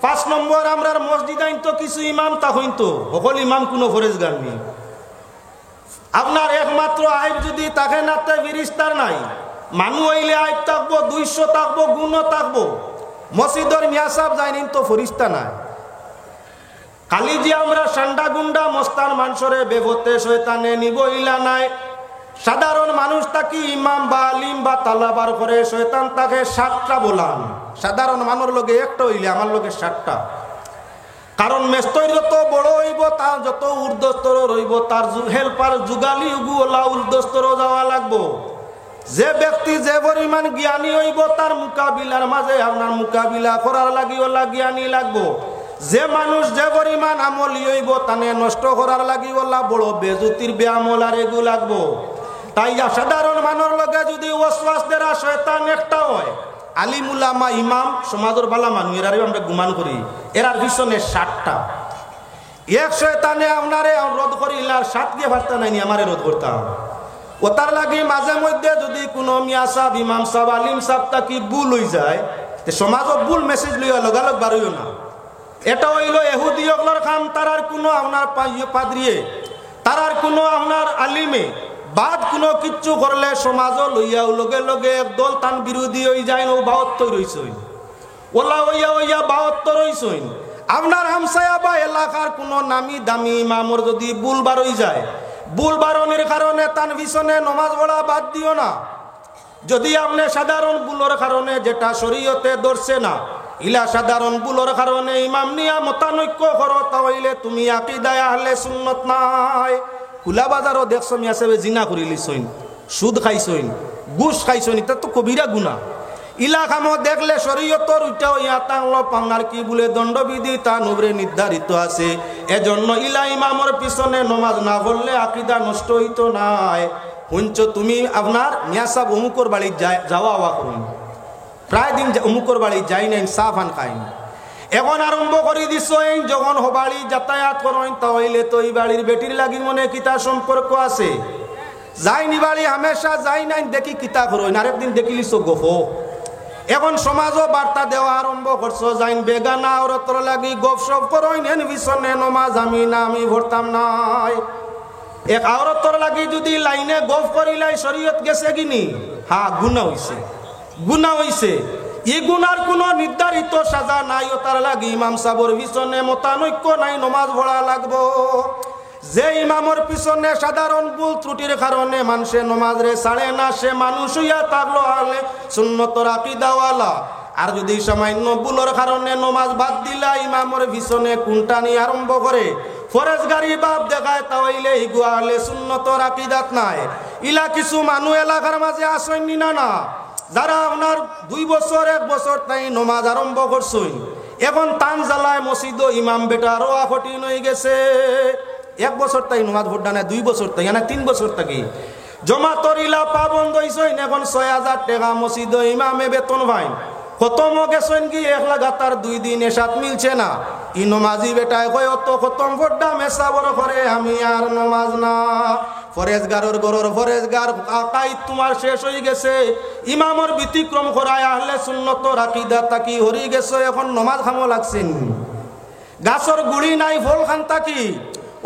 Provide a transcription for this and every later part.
5 নম্বর আমরার মসজিদ আইন তো কিছু ইমাম তা হইতো সকল ইমাম কোনো ফরেজগার নেই আপনার একমাত্র আইব যদি তাকে নাতে ফিরিস্তার নাই মানুষ হইলে আইব থাকবো 200 থাকবো গুণও থাকবো মসজিদের মিয়া সাহেব যায়নি তো ফরিস্তা নাই খালি যে আমরা সান্ডা গুন্ডা মস্তান মানুষরে বেভতে শয়তানে নিব ইলা নাই সাধারণ মানুষ তাকে ইমাম বা আলিম বা তালাবার করে শয়তান তাকে 7টা বলান সাধারণ মানুষের লগে একটা হইলে আমার লগে 7টা কারণ মেস্তর যত বড় হইব তার যত ঊর্ধ্বস্তর রইব তার হেল্পার যুগালি উগুলা ঊর্ধ্বস্তর যাওয়া লাগবো যে ব্যক্তি যে পরিমাণ জ্ঞানী হইব তার মোকাবিলার মাঝে আপনার মোকাবিলা করার লাগিওলা জ্ঞানী লাগবো যে মানুষ যে পরিমাণ আমলি হইব তানে নষ্ট করার লাগিওলা বড় বেজুতির বেআমল আর এগু লাগবো তাই সাধারণ মানুষের লগে যদি ওয়াসওয়াস দেরা শয়তান একটা হয় আলিম উলামা ইমাম সমাজের বালা মানুষ এরারে আমরা গুমান করি এরার পিছনে 7টা এক শয়তানে আপনারে রোধ করিলা 7 দিয়ে ভারতা নাইনি আমারে রোধ করতাম ওতার লাগি মাঝে মধ্যে যদি কোনো মিয়া সাহেব ইমাম সাহেব আলিম সাহেব তাকি ভুল হয়ে যায় তে সমাজত ভুল মেসেজ লইয়া লগালগ বাড়িও না এটা হইল এহুদি হকলার কাম তারার কোনো আপনার পাদ্রিয়ে তারার কোনো আপনার আলিমে বাদ কোনো কিচ্ছু করলে সমাজ লইয়াও লগে লগে একদল তান বিরোধী হয়ে যায় ও 72 রইছই ওলা হইয়া হইয়া 72 রইছই আপনার হামসায়া বা এলাকার কোনো নামি দামি ইমামর যদি ভুল বার হয়ে যায় ভুল বারণের কারণে তান পিছনে নমাজ পড়া বাদ দিও না যদি আপনি সাধারণ ভুলের কারণে যেটা শরীয়তে ধরছে না ইলা সাধারণ ভুলের কারণে ইমাম নিয়া মতানৈক্য করো তাহলে তুমি আকীদায়ে আহলে সুন্নাত নাই কুলা বাজারও দেখছো মিয়া সাহেব জিনা করি লিছইন সুদ খাইছইন ঘুষ খাইছইন এটা তো কবিরা গুনাহ ইলা কামো দেখলে শরীয়তর উঠাও ইয়া তাংলো পাঙ্গার কি বলে দণ্ডবিধি তা নবরে নির্ধারিত আছে এজন্য ইলা ইমামর পিছনে নামাজ না পড়লে আকীদা নষ্ট হইতো নাই হুঞ্চ তুমি আপনার মিয়া সাহেব অমুকর বাড়ি যাওয়া আওয়া করুন প্রায় দিন অমুকর বাড়ি যাই নাই সাফান খাই এখন আরম্ভ করে দিছ যখন হবাড়ি যাতায়াত করেন তাহলে তো এই বাড়ির বেটির লাগি মনে কিতা সম্পর্ক আছে যাইনি বাড়ি হামেশা যাই নাই দেখি কিতা করেন আরেকদিন দেখিলিস গফ এখন সমাজও বার্তা দেওয়া আরম্ভ করছো যাইন বেগানা ওরতর লাগি গপসপ করেন এন বিছনে নমাজ আমি না আমি ভরতাম নাই এক আওরতর লাগি যদি লাইনে গপ করিলাই শরীয়ত গেছে কিনি হ্যাঁ গুনাহ হইছে এই গুনার কোনো নির্ধারিত সাজা নাই ও তার লাগি ইমাম সাহেবের পিছনে মতানৈক্য নাই নমাজ পড়া লাগবো যে ইমামর পিছনে সাধারণ ভুল ত্রুটির কারণে মানুষে নমাজ রে ছাড়ে না সে মানুষ হইয়া থাকলো আহলে সুন্নতর আকীদাওয়ালা আর যদি সামান্য ভুলের কারণে নমাজ বাদ দিলা ইমামর পিছনে কুনটানি আরম্ভ করে ফরেজগারি বাপ দেখায় তাহলে ইগু আহলে সুন্নতর আকীদাত নাই ইলা কিছু মানুষ এলাকার মাঝে আসেননি না যারা আপনার 2 বছর 1 বছর তাই নমাজ আরম্ভ করছই এখন তান জ্বালায় মসজিদ ইমাম বেটা রোয়া কঠিন হয়ে গেছে 1 বছর তাই নমাজ ভোটটা না 2 বছর তাই না 3 বছর থাকি জমা তরিলা পাবন্ধ হইছই এখন 6000 টাকা মসজিদ ইমামে বেতন পাই খতম গেছেন কি 1 লাগাতার 2 দিন এসাত মিলছে না ই নমাজি বেটায় কয় অত খতম ভোটটা মেসা বড় করে আমি আর নমাজ না ফরেজগারের গরর ফরেজগার আকাইদ তোমার শেষ হয়ে গেছে ইমামর ব্যতিক্রম করায় আহলে সুন্নতর আকীদা তাকি হরি গেছে এখন নমাজ খামো লাগছেন গাছর গুড়ি নাই ফল খান তাকি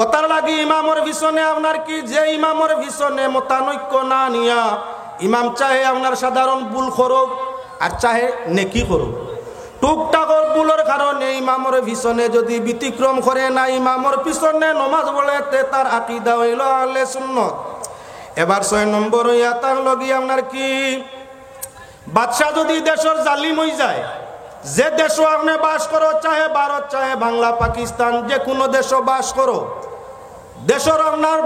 ওতার লাগি ইমামর পিছনে আপনার কি যে ইমামর পিছনে মতানৈক্য না নিয়া ইমাম চাহে আপনার সাধারণ ভুল করুক আর চাহে নেকি করুক টুকটাকর ভুলের কারণে ইমামর পিছনে যদি ব্যতিক্রম করে না ইমামর পিছনে নমাজ পড়ে তার আকীদা হইল আহলে সুন্নাত এবার 6 নম্বর ইয়া তার লগি আপনার কি বাদশা যদি দেশের জালিম হয়ে যায় যে দেশ আপনি বাস করো চাহে ভারত চাহে বাংলা পাকিস্তান যে কোনো দেশ বাস করো দেশের আপনার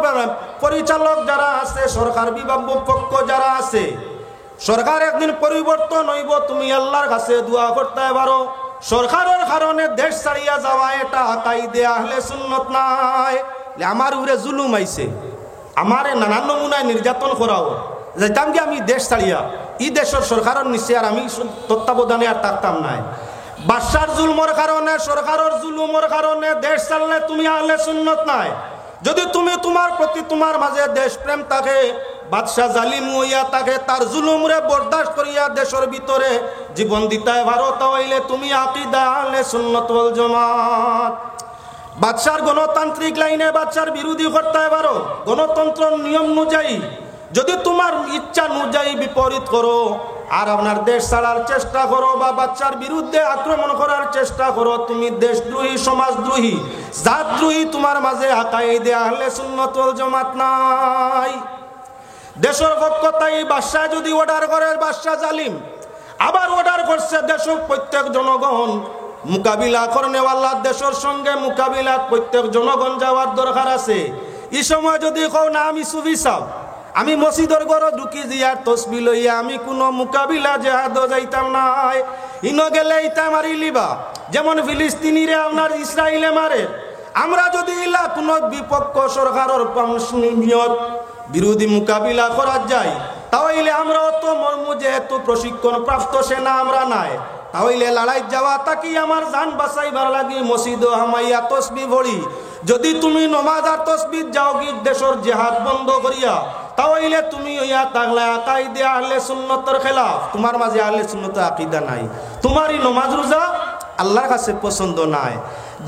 পরিচালক যারা আছে সরকার বিভাগ পক্ষ যারা আছে সরকার একদিন পরিবর্তন হইব তুমি আল্লাহর কাছে দোয়া করতে পারো সরকারের কারণে দেশ ছাড়িয়া যাওয়া এটা আকাইদে আহলে সুন্নাত নাই আমার উপরে জুলুম আইছে আমারে নানান নমুনায় নির্যাতন করাও যাইতাম কি আমি দেশ ছাড়িয়া ই দেশের সরকারের নিচে আর আমি তত্ত্বাবধানে আর থাকতাম নাই বাদশার জুলুমের কারণে সরকারের জুলুমের কারণে দেশ ছাড়লে তুমি আহলে সুন্নাত নাই যদি তুমি তোমার প্রতি তোমার মাঝে দেশ প্রেম থাকে বাদশাহ জালিম হইয়া তাকে তার জুলুমরে বরদাস্ত করিয়া দেশের ভিতরে জীবন দিতায় ভারত হইলে তুমি আকীদা আহলে সুন্নাত ওয়াল জামাত। বাদশার গণতান্ত্রিক লাইনে বাদশার বিরোধী করতে পারো, গণতন্ত্র নিয়ম অনুযায়ী যদি তোমার ইচ্ছা অনুযায়ী বিপরীত করো আর আপনার দেশ ছাড়ার চেষ্টা করো বা বাচ্চার বিরুদ্ধে আক্রমণ করার চেষ্টা করো, তুমি দেশদ্রোহী, সমাজদ্রোহী, জাতদ্রোহী, তোমার মাঝে আকাইদে আহলে সুন্নাত ওয়াল জামাত নাই। দেশের পক্ষ তাই বাদশাহ যদি অর্ডার করে, বাদশাহ জালিম আবার অর্ডার করছে দেশের প্রত্যেক জনগণ মোকাবিলা করেওয়ালা, দেশের সঙ্গে মোকাবিলা প্রত্যেক জনগণ যাওয়ার দরকার আছে। এই সময় যদি কও না আমি সুফি সাহেব, আমি মসজিদের ঘরে ঢুকি জিয়ার তসবি লইয়া আমি কোনো মোকাবিলা জেহাদ যাইতাম নাই, ইনো গেলে ইটা মারি লিবা, যেমন ফিলিস্তিনিরে আপনার ইসরায়েলে মারে। আমরা যদি ইলা কোনো বিপক্ষ সরকারের নিয়ত বিরোধী মোকাবিলা করা যায়, তাহলে আমরা অত মর্ম যেহেতু প্রশিক্ষণ প্রাপ্ত সেনা আমরা নাই, তাহলে লড়াই যাওয়া তাকি আমার জান বাঁচাইবার লাগি মসজিদ হামাইয়া তসবি ভরি। যদি তুমি নমাজ আর তসবি যাও কি দেশের জেহাদ বন্ধ করিয়া, তাহলে তুমি ইয়া তাগলা আকাইদে আহলে সুন্নতের খেলাফ, তোমার মাঝে আহলে সুন্নতের আকীদা নাই, তোমারই নমাজ রোজা আল্লাহর কাছে পছন্দ নাই।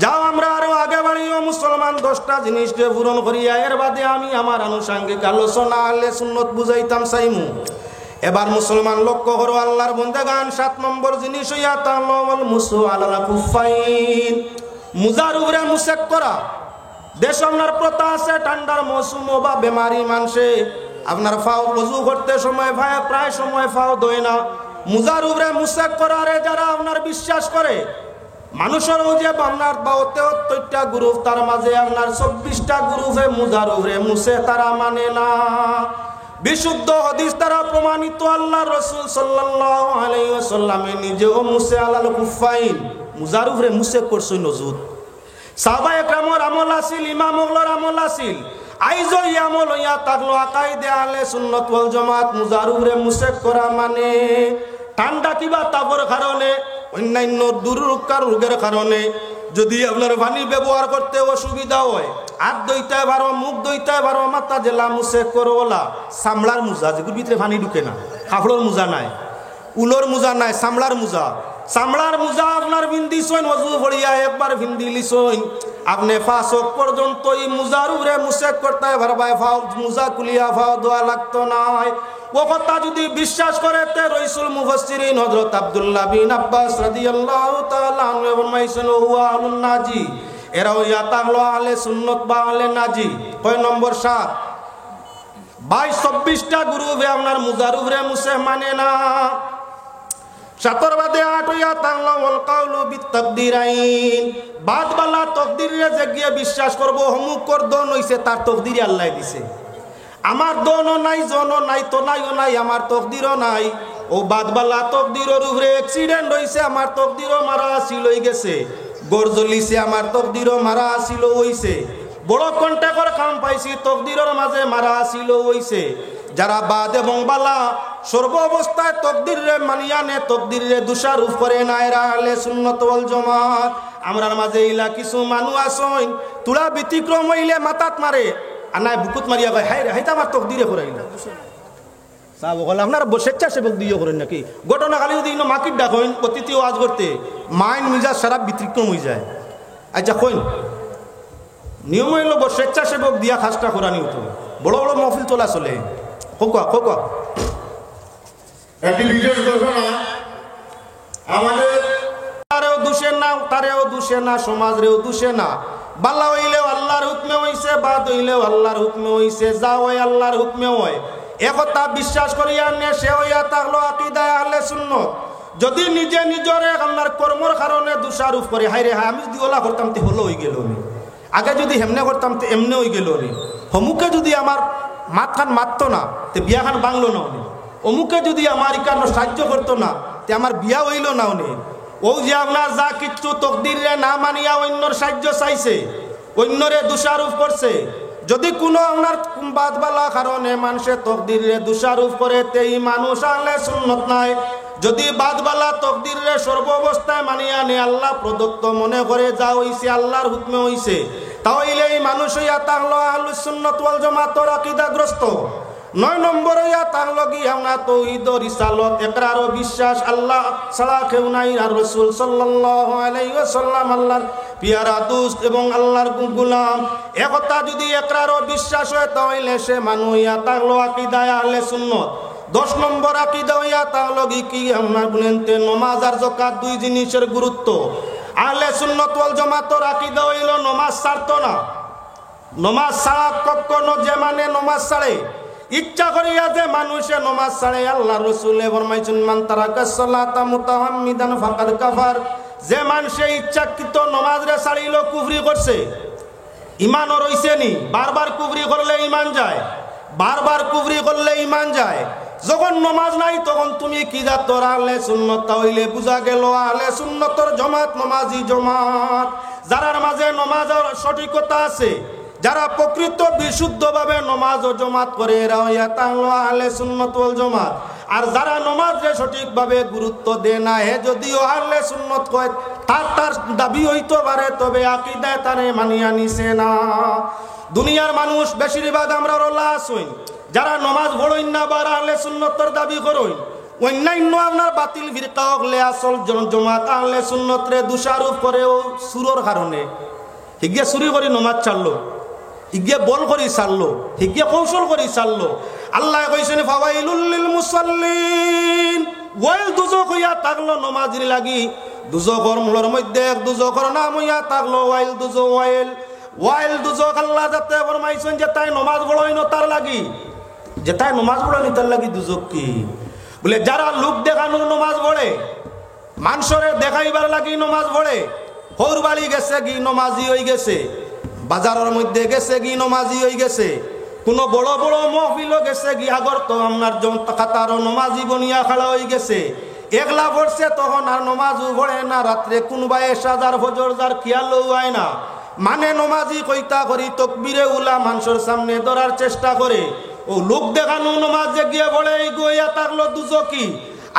যাও আমরা আরো আগে বাড়িও মুসলমান 10টা জিনিসকে পূরণ করিয়া এর বাদে আমি আমার আনুষঙ্গিক আলোচনা আহলে সুন্নত বুঝাইতাম চাইমু। এবার মুসলমান লক্ষ্য করো আল্লাহর বন্দেগান 7 নম্বর জিনিস হইয়া তাওয়াল মুসু আলাল কুফাইন, মুজার উপরে মুসেক করা। দেশ আপনার প্রথা আছে ঠান্ডার মৌসুম বা বেমারি মানুষে আপনার ফাও ওযু করতে সময় প্রায় সময় ফাও দয় না, মুজার উপরে মুসেক করারে যারা আপনার বিশ্বাস করে, মানুষের যে আপনার 72টা গ্রুপ, তার মাঝে আপনার 24টা গ্রুপে মুজার উপরে মুসে তারা মানে না। বিশুদ্ধ হাদিস দ্বারা প্রমাণিত আল্লাহ রাসূল সাল্লাল্লাহু আলাইহি ওয়াসাল্লামে নিজেও মুসে আলাল কুফাইন, মুজার উপরে মুসে করছেন নজুদ। সাহাবায়ে কেরামের আমল আছিল, ইমামগুলোর আমল আছিল, আইজো এই আমল হইয়া থাকলো আকাইদে আহলে সুন্নাত ওয়াল জামাত। মুজার উপরে মুসে করা মানে ঠান্ডা কিবা তাপর কারণে, অন্যান্য দুর্রোগকার রোগের কারণে যদি আপনার পানি ব্যবহার করতে অসুবিধা হয়, হাত ধুইতে পারো, মুখ ধুইতে পারো, মাথা জেলা মুসে করোলা, চামড়ার মোজা যেগুলোর ভিতরে পানি ঢুকে না, কাপড়ের মোজা নাই, উলোর মোজা নাই, চামড়ার মোজা। চামড়ার মোজা আপনার ভিন্দি সইন অজু ভরিয়া একবার ভিন্দি লিসইন, আপনি 5 ওয়াক্ত পর্যন্ত এই মোজার উপরে মুসে করতে পারবাই, ফাও মোজা কুলিয়া ফাও দোয়া লাগতো নাই। ও কথা যদি বিশ্বাস করে তে রাসূল মুফাসসিরিন হযরত আব্দুল্লাহ বিন আব্বাস রাদিয়াল্লাহু তাআলা আনহু ফরমাইছেন হুয়া আলুন নাজি, এরা হইয়া তাহলো আহলে সুন্নাত বা আহলে নাজি। কয় নম্বর 7, 22-24টা গ্রুপে আপনার মুজার উপরে মুসে মানে না। 7 বাদে 8 হইয়া তাহলো ওয়াল কাউলু বিতাকদিরাইন, বাদ বালা তকদিরে যে গিয়ে বিশ্বাস করব হমুক কর দন হইছে তার তকদিরে আল্লাহ দিছে, আমার দনও নাই, জনও নাই, তো নাইও নাই, আমার তকদিরও নাই। ও বাদবালা তকদিরের উপরে অ্যাক্সিডেন্ট হইছে, আমার তকদিরও মারা আসিল হয়ে গেছে, গড় জ্বলিছে, আমার তকদিরও মারা আসিল হইছে, বড় কন্টাকর কাম পাইছি, তকদিরের মাঝে মারা আসিল হইছে। যারা বাদ এবং বালা সর্ব অবস্থায় তকদিরে মানিয়া নে, তকদিরে দোষারোপ করে না, এরা আহলে সুন্নাত ওয়াল জামাত। আমরার মাঝে ইলা কিছু মানুষ আছেন তুলা ব্যতিক্রম হইলে মাথাত মারে, আনায় বুকুত মারিয়া কয় হাই রে হাইতা আমার তকদিরে করাই না। সাহেব বলে আপনারা স্বেচ্ছাসেবক দিয়ে করেন নাকি? ঘটনা খালি যদি মাকির ডাক হইন অতিথি ওয়াজ করতে মাইন্ড মিজাজ সারা ব্যতিক্রম হয়ে যায়। আচ্ছা কইন নিয়ম হইল স্বেচ্ছাসেবক দিয়া খাসটা করানি হতো, বড় বড় মহফিল তোলা চলে। খোকা খোকা একটি বিশেষ ঘোষণা, আমাদের তারেও দোষে না, তারেও দোষে না, সমাজরেও দোষে না। বাল্লা হইলেও আল্লাহর হুকমে হইছে, বাদ হইলেও আল্লাহর হুকমে হইছে, যা হয় আল্লাহর হুকমে হয়, একথা বিশ্বাস করিয়া নে সে হইয়া থাকলো আকীদা আহলে সুন্নাত। যদি নিজে নিজরে আপনার কর্মর কারণে দোষারোপ করে, হাই রে হাই আমি যদি ওলা করতাম তে হলো হয়ে গেল নি, আগে যদি হেমনে করতাম তে এমনে হয়ে গেল নি, হমুকে যদি আমার মাত খান মারতো না তে বিয়া খান বাংলো না উনি, অমুকে যদি আমার ইকানো সাহায্য করতো না তে আমার বিয়া হইল না উনি। ও যে আপনার যা কিচ্ছু তকদিরে না মানিয়া অন্যর সাহায্য চাইছে, অন্যরে দোষারোপ করছে, যদি কোনো আপনার বাদবালা কারণে মানুষের তকদিরে দোষারোপ করে তেই মানুষ আহলে সুন্নাত নাই। যদি বাদবালা তকদিরে সর্ব অবস্থায় মানিয়া নে, আল্লাহ প্রদত্ত মনে করে যা হইছে আল্লাহর হুকমে হইছে, তাহলে এই মানুষ হইয়া তাহলো আহলুস সুন্নাত ওয়াল জামাতের আকীদাগ্রস্ত। 9 নম্বর হইয়া তাহলো কি আমরা তাওহীদ রিসালত ইকরার ও বিশ্বাস আল্লাহ ছাড়া কেউ নাই আর রাসূল সাল্লাল্লাহু আলাইহি ওয়াসাল্লাম আল্লাহর পিয়ারা দোস্ত এবং আল্লাহর গোলাম একতা যদি ইকরার ও বিশ্বাস হয় তাহলে সে মানুষ হইয়া তাহলো আকীদা আহলে সুন্নাত 10 নম্বর আকীদা হইয়া তাহলো কি আমরা বলেন তে নামাজ আর যাকাত দুই জিনিসের গুরুত্ব আহলে সুন্নাত ওয়াল জামাতের আকীদা হইল নামাজ ছাড়তো না নামাজ ছাড়া কখনো যে মানে নামাজ ছাড়ে ইচ্ছা করিয়া যে মানুষে নামাজ ছাড়ে আল্লাহ রাসূলে ফরমাইছেন মান তারাকাস সালাতা মুতাহাম্মিদান ফাকাদ কাফার যে মানুষে ইচ্ছাকৃত নামাজ রে ছাড়িল কুফরি করছে ঈমানও রইছে নি বারবার কুফরি করলে ঈমান যায় বারবার কুফরি করলে ঈমান যায় যখন নামাজ নাই তখন তুমি কি জাত আহলে সুন্নাত হইলে বুঝা গেল আহলে সুন্নাতর জামাত নামাজি জামাত যারার মাঝে নামাজের সঠিকতা আছে যারা প্রকৃত বিশুদ্ধভাবে নামাজ ও জামাত করে এরা হইয়া তাহলে আহলে সুন্নাত ওয়াল জামাত আর যারা নামাজে সঠিকভাবে গুরুত্ব দেয় না হে যদিও আহলে সুন্নাত কয় তার দাবি হইতে পারে তবে আকীদায় তারে মানিয়া নিছে না দুনিয়ার মানুষ বেশিরভাগ আমরা লাশ হই যারা নামাজ পড়ই না বা আহলে সুন্নাতের দাবি করই অন্যান্য আপনার বাতিল ফিরকা হলে আসল জামাত আহলে সুন্নাত রে দোষারোপ করে ও সুরের কারণে হিগে চুরি করে নামাজ ছাড়লো হিগে বল করে ছাড়লো হিগে কৌশল করে ছাড়লো আল্লাহ কইছেন ফাওয়াইলুল লিল মুসাল্লিন ওয়াইল দুজক হইয়া থাকলো নামাজের লাগি দুজকর মূলের মধ্যে এক দুজকর নাম হইয়া থাকলো ওয়াইল দুজক ওয়াইল দুজক আল্লাহ যাতে ফরমাইছেন যে তাই নামাজ পড়ই না তার লাগি যে তাই নামাজ পড়ই তার লাগি দুজক কি বলে যারা লোক দেখানোর নামাজ পড়ে মানুষরে দেখাইবার লাগি নামাজ পড়ে হৌর বাড়ি গেছে গি নমাজি হয়ে গেছে বাজারের মধ্যে গেছে গি নমাজি হয়ে গেছে কোনো বড় বড় মহফিলও গেছে গি আগর তো আপনার কাতারও নমাজি বনিয়া খাড়া হয়ে গেছে একলা পড়ছে তখন আর নমাজও পড়ে না রাত্রে কোনবা এশাজার ফজর যার খেয়ালও হয় না মানে নমাজি কইতা করি তকবিরে উলা মানুষের সামনে ধরার চেষ্টা করে ও লোক দেখানো নমাজ যে গিয়ে পড়ে গইয়া থাকলো দুজকি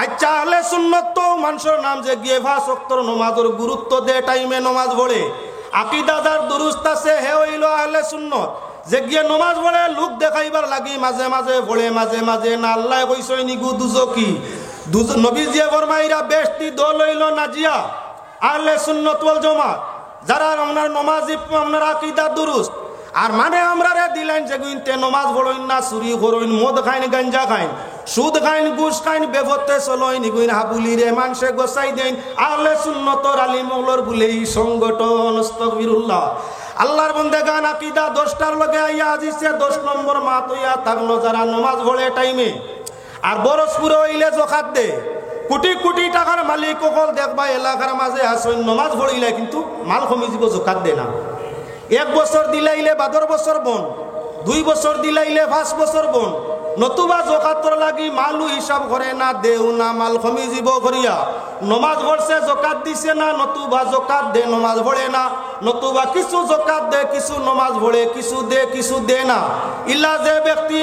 আচ্ছা আহলে সুন্নাত তো মানুষের নাম যে গিয়ে 5 ওয়াক্ত নামাজের গুরুত্ব দে টাইমে নামাজ পড়ে আকীদা যার দুরুস্ত আছে হে হইল আহলে সুন্নাত যে গিয়ে নামাজ পড়ে লোক দেখাইবার লাগি মাঝে মাঝে পড়ে মাঝে মাঝে না আল্লাহ কইছই নি গু দুজকি নবীজি ফরমাইরা বেশটি দল হইল নাজিয়া আহলে সুন্নাত ওয়াল জামাত যারা আপনার নামাজি আপনার আকীদা দুরুস্ত আর মানে আমরা রে দিলেন যে গুইতে নামাজ পড়ইন না চুরি করইন মদ খাইন গাঞ্জা খাইন সুদ খাইন ঘুষ খাইন বেভতে চলইন গুইন হাবুলি রে মানুষে গোসাই দেন আহলে সুন্নতর আলিম ওলর বলে এই সংগঠন আস্তাগফিরুল্লাহ আল্লাহর বান্দাগান আকীদা 10টার লগে আইয়া আজিছে 10 নম্বর মাত হইয়া থাকলো যারা নামাজ পড়ে টাইমে আর বরসপুরে হইলে যাকাত দে কোটি কোটি টাকার মালিক সকল দেখবা এলাকার মাঝে আসেন নামাজ পড়িলে কিন্তু মাল কমি যাব যাকাত দে না 1 বছর দিলাইলে 12 বছর বন 2 বছর দিলাইলে 5 বছর বন নতুবা যাকাতর লাগি মালু হিসাব করে না দেও না মাল কমি যাব করিয়া নামাজ পড়ছে যাকাত দিছে না নতুবা যাকাত দে নামাজ পড়ে না নতুবা কিছু যাকাত দে কিছু নামাজ পড়ে কিছু দে না ইল্লা যে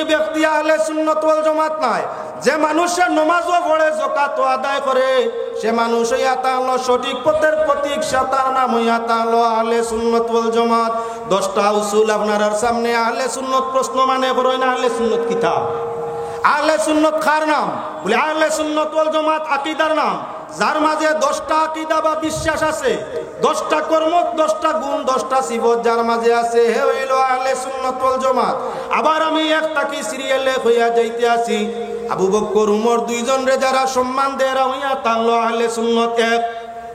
ব্যক্তি আহলে সুন্নাত ওয়াল জামাত নাই যে মানুষের নামাজও পড়ে যাকাত আদায় করে সে মানুষ হইয়া তাহলো সঠিক পথের প্রতীক তার নাম হইয়া তাহলো আহলে সুন্নাত ওয়াল জামাত 10টা উসুল আপনার সামনে আহলে সুন্নাত প্রশ্ন মানে করই না আহলে সুন্নাত কিতাব আহলে সুন্নাত কার নাম বলে আহলে সুন্নাত ওয়াল জামাত আকীদার নাম যার মাঝে 10টা আকীদা বা বিশ্বাস আছে 10টা কর্ম 10টা গুণ 10টা সিফত যার মাঝে আছে হে হইল আহলে সুন্নাত ওয়াল জামাত আবার আমি একটা কি সিরিয়ালে হইয়া যাইতে আছি আবু বকর উমর দুইজন রে যারা সম্মান দেরা হইয়া তাহলো আহলে সুন্নাত এক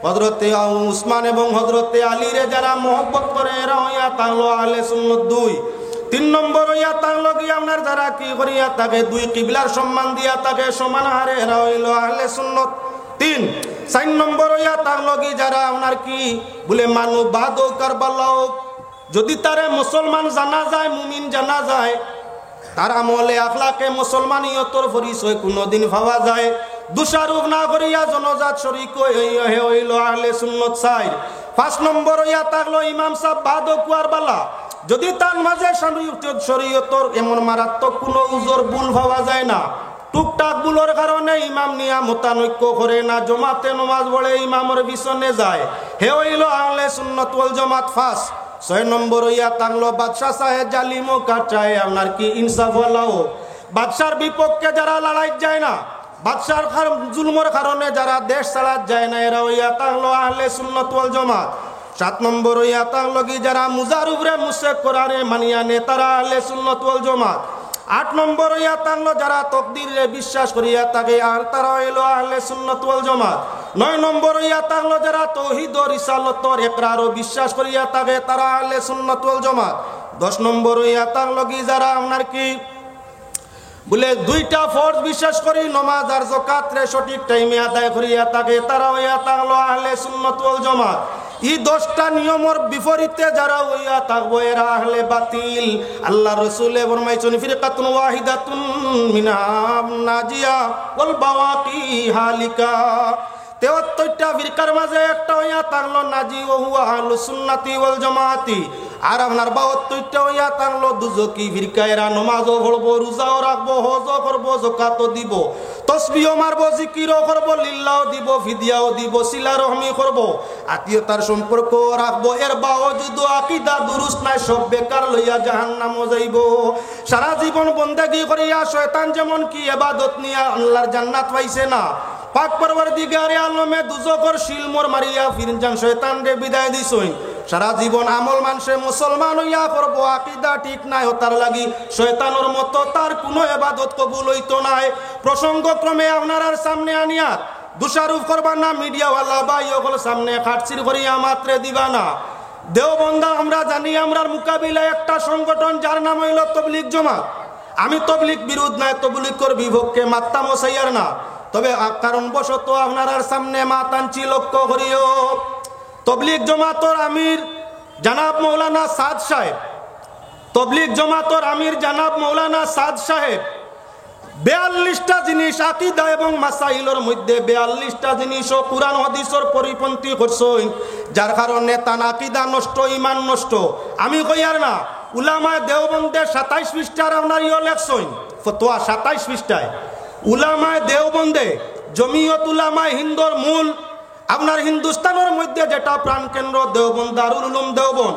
হযরতে উসমান এবং হযরতে আলী রে যারা মহব্বত করে এরা হইয়া তাহলো আহলে সুন্নাত 2 3 নম্বর হইয়া তাহলো কি আপনার যারা কি করিয়া তাকে দুই কিবলার সম্মান দিয়া তাকে সমান হারে এরা হইল আহলে সুন্নাত 3 4 নম্বর হইয়া তাহলো কি যারা আপনার কি বলে মানু বাদও কারবালাও যদি তারে মুসলমান জানা যায় মুমিন জানা যায় তার আমলে আখলাকে মুসলমানিয়তর পরিচয় কোনদিন পাওয়া যায় দোষারোপ না করিয়া জনজাত শরীক হইল আহলে সুন্নাত 4 নম্বর হইয়া থাকলো ইমাম সাহেব বাদও কুয়ারবালা যদি তার মাঝে শরীয়তর এমন মারাত্মক কোনো উজর ভুল পাওয়া যায় না টুকটাক ভুলের কারণে ইমাম নিয়া মোতানৈক্য করে না জমাতে নামাজ পড়ে ইমামের পিছনে যায় হে হইল আহলে সুন্নাত ওয়াল জামাত 5 নম্বর হইয়া থাকলো বাদশাহ সাহেব জালিমও কাটায় আপনার কি ইনসাফ ওয়ালাও বাদশার বিপক্ষে যারা লড়াই যায় না, বাদশার জুলুমের কারণে যারা দেশ ছাড়া যায় না, এরা হইয়া তাহলো আহলে সুন্নাত ওয়াল জামাত। 7 নম্বর হইয়া তাহলো কি যারা মুজার উপরে মুশরিক কোরআনে মানিয়া নে, তারা আহলে সুন্নাত ওয়াল জামাত। 8 নম্বর হইয়া তাহলো যারা তাকদীরে বিশ্বাস করিয়া থাকে, আর তারা হইলো আহলে সুন্নাত ওয়াল জামাত। 9 নম্বর হইয়া তাহলো যারা তাওহীদ ও রিসালাতর ইকরার ও বিশ্বাস করিয়া থাকে, তারা আহলে সুন্নাত ওয়াল জামাত। 10 নম্বর হইয়া তাহলো কি যারা আপনার কি বলে 2টা ফরজ বিশ্বাস করি, নামাজ আর যাকাত রে সঠিক টাইমে আদায় করিয়া থাকে, তারা হইয়া তাহলো আহলে সুন্নাত ওয়াল জামাত। এই 10টা নিয়মের বিপরীতে যারা হইয়া থাকবো, এরা আহলে বাতিল। আল্লাহ রাসূল ফরমাইছেন ফিরকাতুন ওয়াহিদাতুন মিনহা নাজিয়া ওয়াল বাওয়াকি হালিকা। 73টা ফিরকার মাঝে একটা হইয়া থাকলো নাজি ও হুয়া আহলুস সুন্নাতি ওয়াল জামাতি। আর আপনার 72টা হইয়া থাকলো দুজকি ফিরকা। এরা নামাজও পড়বো, রোজাও রাখবো, হজও করবো, যাকাতও দিব, তসবিহও মারবো, জিকিরও করবো, লিল্লাহও দিব, ফিদিয়াও দিব, সিলা রহমি করবো, আত্মীয়তার সম্পর্ক রাখবো। এর বাওজুদ আকীদা দুরুস্ত নাই, সব বেকার লইয়া জাহান্নামে যাইব। সারা জীবন বন্দেগি করিয়া শয়তান যেমন কি ইবাদত নিয়া আল্লাহর জান্নাত পাইছে না, পাক পরওয়ারদিগারে আলমে দুজকর শিলমোর মারিয়া ফিরজান শয়তান রে বিদায় দিছই। সারা জীবন আমল মানুষে মুসলমান হইয়া করবো, আকীদা ঠিক নাই, তার লাগি শয়তানের মতো তার কোনো ইবাদত কবুল হইতো নাই। প্রসঙ্গক্রমে আপনার সামনে আনিয়া দোষারোপ করবা না, মিডিয়াওয়ালা বা ইয়কল সামনে খাটছির করিয়া মাত্রে দিবা না। দেওবন্দা আমরা জানি, আমরার মোকাবিলায় একটা সংগঠন যার নাম হইল তবলিগ জামাত। আমি তবলিগ বিরোধ নাই, তবলিগের বিপক্ষে মাত্তা মশাইয়ার না, তবে কারণবশত আপনার সামনে মাতাঞ্চি লক্ষ্য করিও। তবলিগ জামাতর আমির জানাব মৌলানা সাদ সাহেব, তবলিগ জামাতর আমির জানাব মৌলানা সাদ সাহেব 42টা জিনিস আকীদা এবং মাসাইলের মধ্যে 42টা জিনিসও কুরআন হাদিসের পরিপন্থী করছেন, যার কারণে তার আকীদা নষ্ট, ঈমান নষ্ট। আমি কইয়ার না, উলামায়ে দেওবন্দে 27 পৃষ্ঠার আপনার লেখছেন ফতোয়া, 27 পৃষ্ঠায়। উলামায়ে দেওবন্দে জমিয়ত উলামায়ে হিন্দর মূল আপনার হিন্দুস্তানের মধ্যে যেটা প্রাণকেন্দ্র দেওবন্দ, দারুল উলুম দেওবন্দ,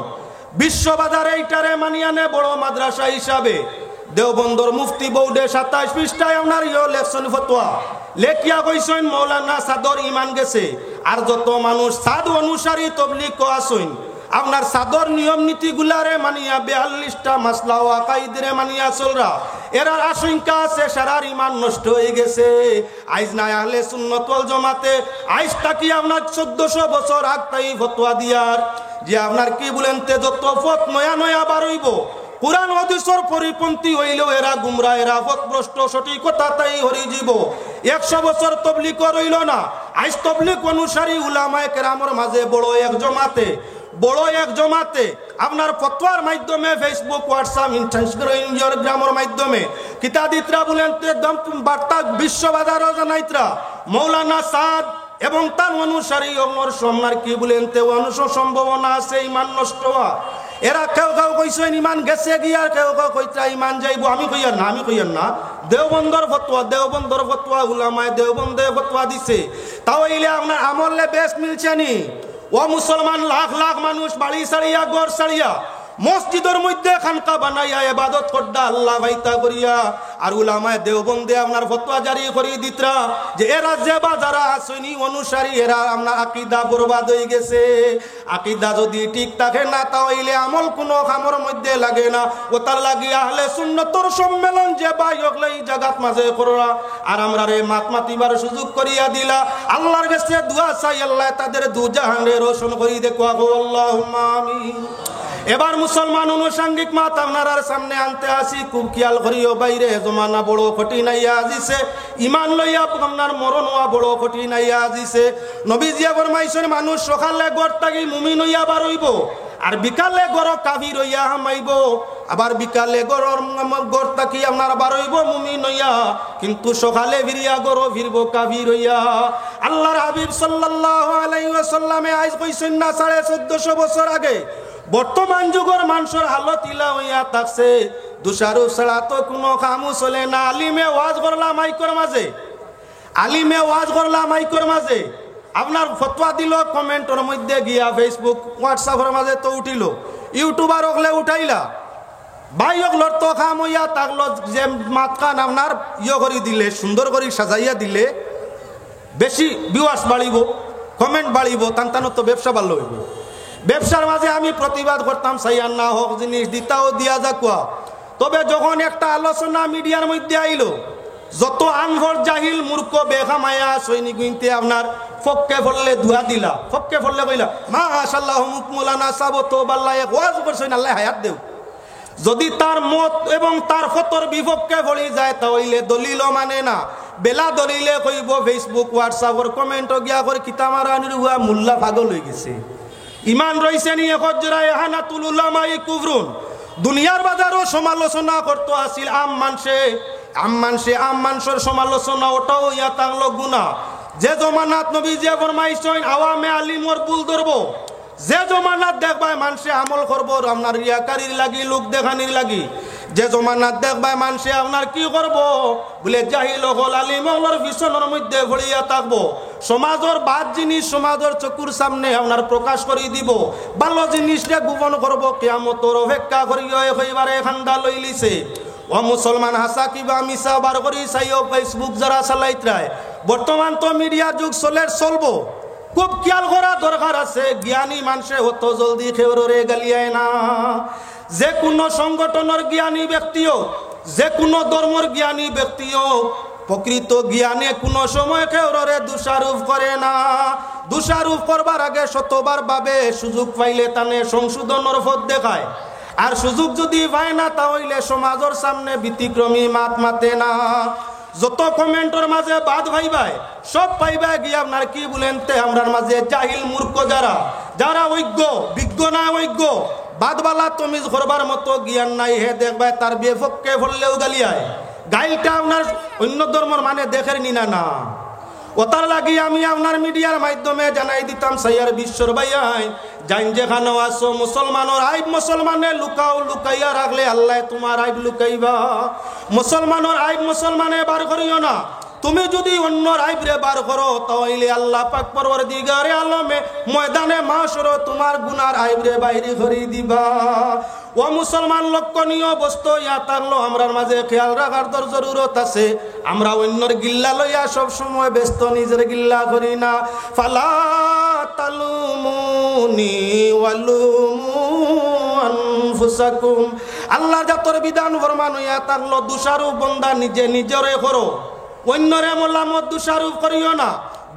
বিশ্ববাজারে এইটারে মানিয়ানে বড় মাদ্রাসা হিসাবে দেওবন্দর মুফতি বোর্ডে 27 পৃষ্ঠায় আপনার লেখছেন ফতোয়া। লেখিয়া কইছেন মৌলানা সাদর ইমান গেছে, আর যত মানুষ সাদ অনুসারী তবলিগ আসেন আপনার সাদর নিয়ম নীতি গুলারে মানিয়া 42টা মাসলা ও আকাইদরে মানিয়া চলরা, এরার আশঙ্কা আছে সারার ইমান নষ্ট হয়ে গেছে। আইজ নাই আহলে সুন্নাত ওয়াল জামাতে, আইজ তাকি আপনার 1400 বছর আগ তাই ফতোয়া দিয়ার যে আপনার কি বলেন তে যত ফত নয়া নয়া বার হইব, কুরআন হাদিসের পরিপন্থী হইলেও এরা গুমরা, এরা পথভ্রষ্ট, সঠিক কথা তাই হরি জীব। 100 বছর তবলিগ রইল না, আইজ তবলিগ অনুসারী উলামায়ে কেরামের মাঝে বড় এক জমাতে আপনার ফতোয়ার মাধ্যমে ফেসবুক, হোয়াটসঅ্যাপ, ইনস্টাগ্রামের মাধ্যমে কিতাদিতরা বলেন বার্তা বিশ্ববাজারও জানাইতরা মৌলানা সাদ এবং তার অনুসারী অমর সোমনার কি বলেন তে অনুসর সম্ভাবনা আছে ইমান নষ্ট হওয়া। এরা কেউ কইছেন ইমান গেছে গিয়া, কেউ কইতা ইমান যাইব। আমি কইয়ার না, দেওবন্দর ফতোয়া উলামায়ে দেওবন্দে ফতোয়া দিছে, তাও ইলে আপনার আমলে বেশ মিলছে নি। ও মুসলমান লাখ লাখ মানুষ বাড়ি ছাড়িয়া ঘর ছাড়িয়া মসজিদের মধ্যে খানকা বানাইয়া ইবাদত করদা আল্লাহ ভাইতা করিয়া, আর উলামায়ে দেওবন্দে আপনার ফতোয়া জারি করি দিতরা যে এরা যে বা যারা আসেনি অনুসারী, এরা আপনার আকীদা বরবাদ হয়ে গেছে। আকীদা যদি ঠিক থাকে না, তাহলে আমল কোনো কামের মধ্যে লাগে না। ও তার লাগি আহলে সুন্নতর সম্মেলন যে ভাই হকলে এই জায়গাত মাঝে কররা, আর আমরা রে মাতমাতিবার সুযোগ করিয়া দিলা। আল্লাহর কাছে দোয়া চাই, আল্লাহ তাদের দুজাহানে রোশন করি দেখো, আল্লাহুম্মা আমিন। এবার মুসলমান অনুষঙ্গিক মাত আপনার সামনে আনতে আসি, খুব খেয়াল করিও বাইরে জমানা বড় কঠিন আইয়া আজিছে, ইমান লইয়া আপনার মরণ হওয়া বড় কঠিন আইয়া আজিছে। নবীজিয়া ফরমাইছেন মানুষ সকালে গড় থাকি মুমিন হইয়া বার হইব, আর বিকালে গড় কাফির হইয়া হামাইব, আবার বিকালে গড় থাকি আপনার বার হইব মুমিন হইয়া, কিন্তু সকালে ফিরিয়া গড় ফিরব কাফির হইয়া। আল্লাহর হাবিব সাল্লাল্লাহু আলাইহি ওয়াসাল্লামে আইজ কইছেন না 1450 বছর আগে, বর্তমান যুগের মানুষের হালত ইলা হইয়া থাকছে, দুসারু ছাড়া তো কোনো কামও চলে না। আলিমে ওয়াজ করলাম মাইকর মাঝে আপনার ফতোয়া দিল, কমেন্টের মধ্যে গিয়া ফেসবুক হোয়াটসঅ্যাপের মাঝে তো উঠিল, ইউটিউবার হলে উঠাইলা, ভাই ওগুলোর তো খাম হইয়া তাগলো যে মাতখান আপনার করে দিলে, সুন্দর করে সাজাইয়া দিলে বেশি ভিউয়ার্স বাড়িব, কমেন্ট বাড়িব, তান তো ব্যবসা ভালো হইব। ব্যবসার মাঝে আমি প্রতিবাদ করতাম সাইয়ার না হোক জিনিস দিতাও দিয়া যা কুয়া। তবে যখন একটা আলোচনা মিডিয়ার মধ্যে আইলো, যত আনভর জাহিল মূর্খ বেখামায়া সৈনিক গুইনতে আপনার ফক্কে ফললে ধুয়া দিলা, ফক্কে ফললে কইলা মাশাআল্লাহ হুমুক মোলানা সাবো তো বাল্লাহ এক ওয়াজ করছেন আল্লাহ হায়াত দেও। যদি তার মত এবং তার ফতর বিপক্ষে ভরি যায় তাহলে দলিল মানে না, বেলা দলিলে কইব ফেসবুক হোয়াটসঅ্যাপর কমেন্ট গিয়া করে কিতামারানির হুয়া মোল্লা পাগল হয়ে গেছে। ইমান রইছে নি একজরায় হানাতুল উলামাই কুফরুন। দুনিয়ার বাজারও সমালোচনা করতে আসিল আম মানুষের সমালোচনা ওটাও ইয়া তাংলো গুনাহ। যে জমানাত নবী যে ফরমাইছেন আওয়ামে আলিমর ভুল ধরবো, যে জমানাত দেখবাই মানুষে আমল করবো আপনার রিয়াকারির লাগি, লোক দেখানির লাগি, যে জমানাত দেখবাই মানুষে আপনার কি করব বলে জাহিল হল আলিম হলর ভীষণের মধ্যে ভরিয়া থাকবো। সমাজের বাদ জিনিস সমাজের চকুর সামনে আপনার প্রকাশ করে দিব, ভালো জিনিসটা গোপন করব। কিয়ামতর অপেক্ষা করিয়া হইবারে খান্দা লই লিছে। ও মুসলমান হাসা কিবা মিশা বার করি চাইও ফেসবুক যারা চালাইতরায়। বর্তমান তো মিডিয়া যুগ চলবো, খুব খেয়াল করা দরকার আছে। জ্ঞানী মানুষে হতো জলদি খেউরে গালিয়ায় না। যে কোনো সংগঠনের জ্ঞানী ব্যক্তিও, যে কোনো ধর্মের জ্ঞানী ব্যক্তিও প্রকৃত জ্ঞানে কোনো সময় খেউরে দোষারোপ করে না। দোষারোপ করবার আগে শতবার ভাবে, সুযোগ পাইলে তানে সংশোধনের পথ দেখায়। আর সুযোগ যদি পায় না তাহলে সমাজের সামনে ব্যতিক্রমী মাত মাতে না। যত কমেন্টের মাঝে বাদ ভাইবাই সব পাইবাই গিয়ে আপনার কি বলেন তে আমরার মাঝে জাহিল মূর্খ যারা বিজ্ঞ না অজ্ঞ বাদবালা তমিজ করবার মতো জ্ঞান নাই, হে দেখবাই তার বিপক্ষে ফললেও গালিয়ায়। গাইলটা আপনার অন্য ধর্মের মানে দেখের নিনা না। ওতার লাগি আমি আপনার মিডিয়ার মাধ্যমে জানাই দিতাম সাইয়ার বিশ্বর ভাইয়াই জাইন যেখানে আসো মুসলমানের আইব মুসলমানে লুকাও, লুকাইয়া রাখলে আল্লাহ তোমার আইব লুকাইবা। মুসলমানের আইব মুসলমানে বার করিও না। তুমি যদি অন্যর আইবরে বার করো তাহলে আল্লাহ পাক পরওয়ারদিগারে আলমে ময়দানে মাশর তোমার গুনার আইবরে বাইরে করে দিবা। ও মুসলমান লক্ষণীয় বস্তু ইয়া থাকলো আমরার মাঝে খেয়াল রাখার তোর জরুরত আছে। আমরা অন্যর গিল্লা লইয়া সব সময় ব্যস্ত, নিজের গিল্লা করি না। ফালা তালুমুনি ওয়ালুমু আনফুসাকুম। আল্লাহ জাতর বিধান ফরমান ইয়া থাকলো দোষারোপ বন্দা নিজে নিজরে করো, অন্যরে মোলামত দোষারোপ করিও না।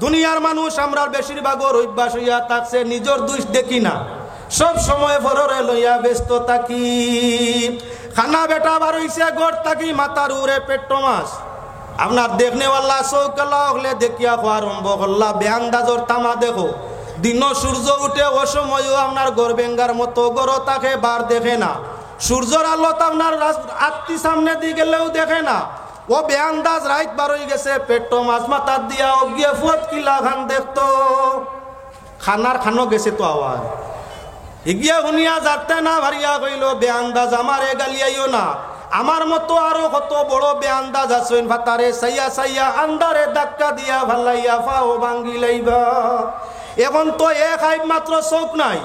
দুনিয়ার মানুষ আমরা বেশিরভাগের অভ্যাস হইয়া থাকছে নিজের দোষ দেখি না, সব সময় ফররে লইয়া ব্যস্ত থাকি। খানা বেটা বার হইছে গড় থাকি মাথার উড়ে পেট মাছ। আপনার দেখনেওয়াল্লা চৌকালা হলে দেখিয়া খোয়া আরম্ভ করলা বেআন্দাজর তামা দেখো। দিন সূর্য উঠে ও সময়ও আপনার গড় বেঙ্গার মতো গড় তাকে বার দেখে না। সূর্যর আলোত আপনার আত্মি সামনে দিয়ে গেলেও দেখে না। ও বেআন্দাজ রাইত বার হয়ে গেছে পেট মাছ মাথার দিয়া ও গিয়ে ফুট কিলা খান দেখতো। খানার খানো গেছে তো আওয়াজ এগিয়ে শুনিয়া যাতে না ভারিয়া কইল বেআন্দাজ আমারে গালিয়াইও না। আমার মতো আরো কত বড় বেআন্দাজ আছেন, ভাতারে সাইয়া সাইয়া আন্দারে ধাক্কা দিয়া ভালাইয়া ফাও ভাঙ্গি লাইবা। এখন তো এক আইব মাত্র চোখ নাই,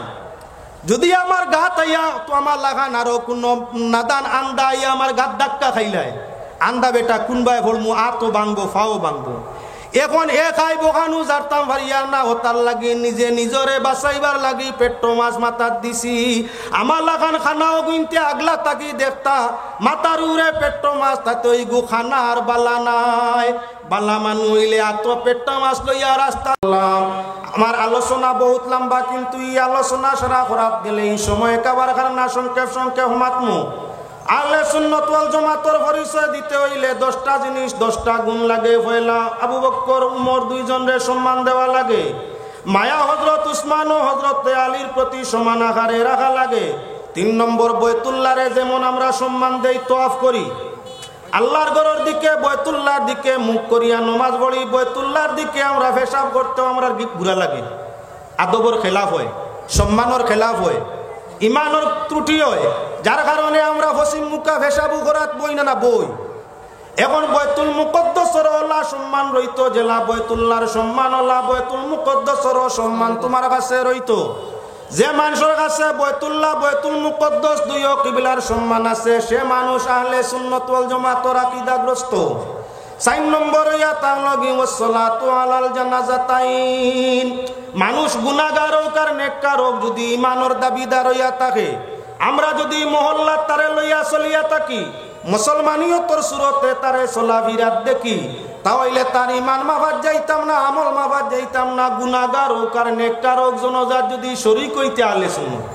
যদি আমার গাত আইয়া তো আমার লাগান আরো কোন নাদান আন্দা আইয়া আমার গাত ধাক্কা খাইলাই, আন্দা বেটা কোনবাই ভরমু আতো ভাঙবো ফাও ভাঙবো। এখন এ খাই বোখানু জারতাম ভারিয়ার না হতার লাগি নিজে নিজরে বাঁচাইবার লাগি পেট মাছ মাথার দিছি। আমার লাগান খানাও গুনতে আগলা তাকি দেখতা মাথার উড়ে পেট মাছ তাতে ওই গু খানা আর বালা নাই। বালা মানু হইলে আত পেট মাছ লইয়া রাস্তা। আমার আলোচনা বহুত লম্বা, কিন্তু এই আলোচনা সারা করাত গেলে এই সময় কাবার কারণা সংক্ষেপ মাতমু। আহলে সুন্নাত ওয়াল জামাতের পরিচয় দিতে হইলে 10টা জিনিস 10টা গুণ লাগে। পয়লা আবু বকর উমর দুইজনের সম্মান দেওয়া লাগে। মায়া হযরত উসমান ও হযরত আলীর প্রতি সমান আকারে রাখা লাগে। 3 নম্বর বাইতুল্লাহরে যেমন আমরা সম্মান দেই তওয়াফ করি, আল্লাহর ঘরের দিকে বাইতুল্লাহর দিকে মুখ করিয়া নামাজ পড়ি, বাইতুল্লাহর দিকে আমরা পেশাব করতেও আমরা ঘুরা লাগে। আদবর খেলাফ হয়, সম্মানের খেলাফ হয়, ইমানের ত্রুটি হয়, যার কারণে আমরা পশ্চিম মুখা পেশাবু করাত বই না বই। এখন বৈতুল মুকদ্দাসের ওলা সম্মান রইত জেলা বাইতুল্লাহর সম্মান ওলা বৈতুল মুকদ্দাসের সম্মান তোমার কাছে রইত। যে মানুষের কাছে বৈতুল্লাহ বৈতুল মুকদ্দাস দুইও কিবলার সম্মান আছে সে মানুষ আহলে সুন্নাত ওয়াল জামাতের আকীদাগ্রস্ত। 4 নম্বর ইয়া তাগলগি ওয়াসসালাতু আলাল জানাজাতাইন, মানুষ গুনাহগার হোক আর নেককার হোক যদি ঈমানের দাবিদার হইয়া থাকে, আমরা যদি মহল্লা তারে লইয়া চলিয়া থাকি, মুসলমানিয়তর সুরতে তারে চলাফিরাত দেখি, তাহলে তার ঈমান মাফাত যাইতাম না, আমল মাফাত যাইতাম না। গুনাহগার হোক আর নেককার হোক জনজাত যদি শরীক হইতে আহলে সুন্নাত,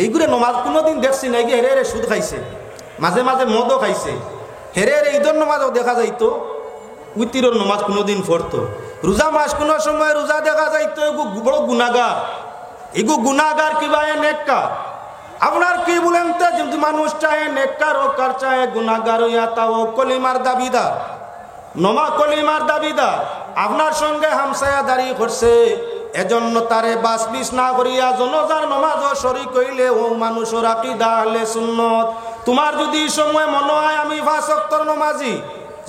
এইগুলো নমাজ কোনোদিন দেখছি নাকি হেরে হেরে সুদ খাইছে, মাঝে মাঝে মদও খাইছে, হেরে হেরে ঈদের নমাজও দেখা যাইতো, উইতিরের নমাজ কোনোদিন পড়তো, রোজা মাস কোনো সময় রোজা দেখা যাইতো। এগু বড় গুনাহগার, এগু গুনাহগার কিবা নেককার। আপনার কি বলেন তো, যদি মানুষ চাহে নেককার হোক আর চাহে গুনাহগার হইয়া তাও কলিমার দাবিদার, কলিমার দাবিদার আপনার সঙ্গে হামসায়া দাঁড়িয়ে করছে, এজন্য তারে বাস বিস না করিয়া জনজার নমাজও শরীক হইলে ও মানুষের আকীদা আহলে সুন্নাত। তোমার যদি সময় মনে হয় আমি 5 ওয়াক্তের নমাজি,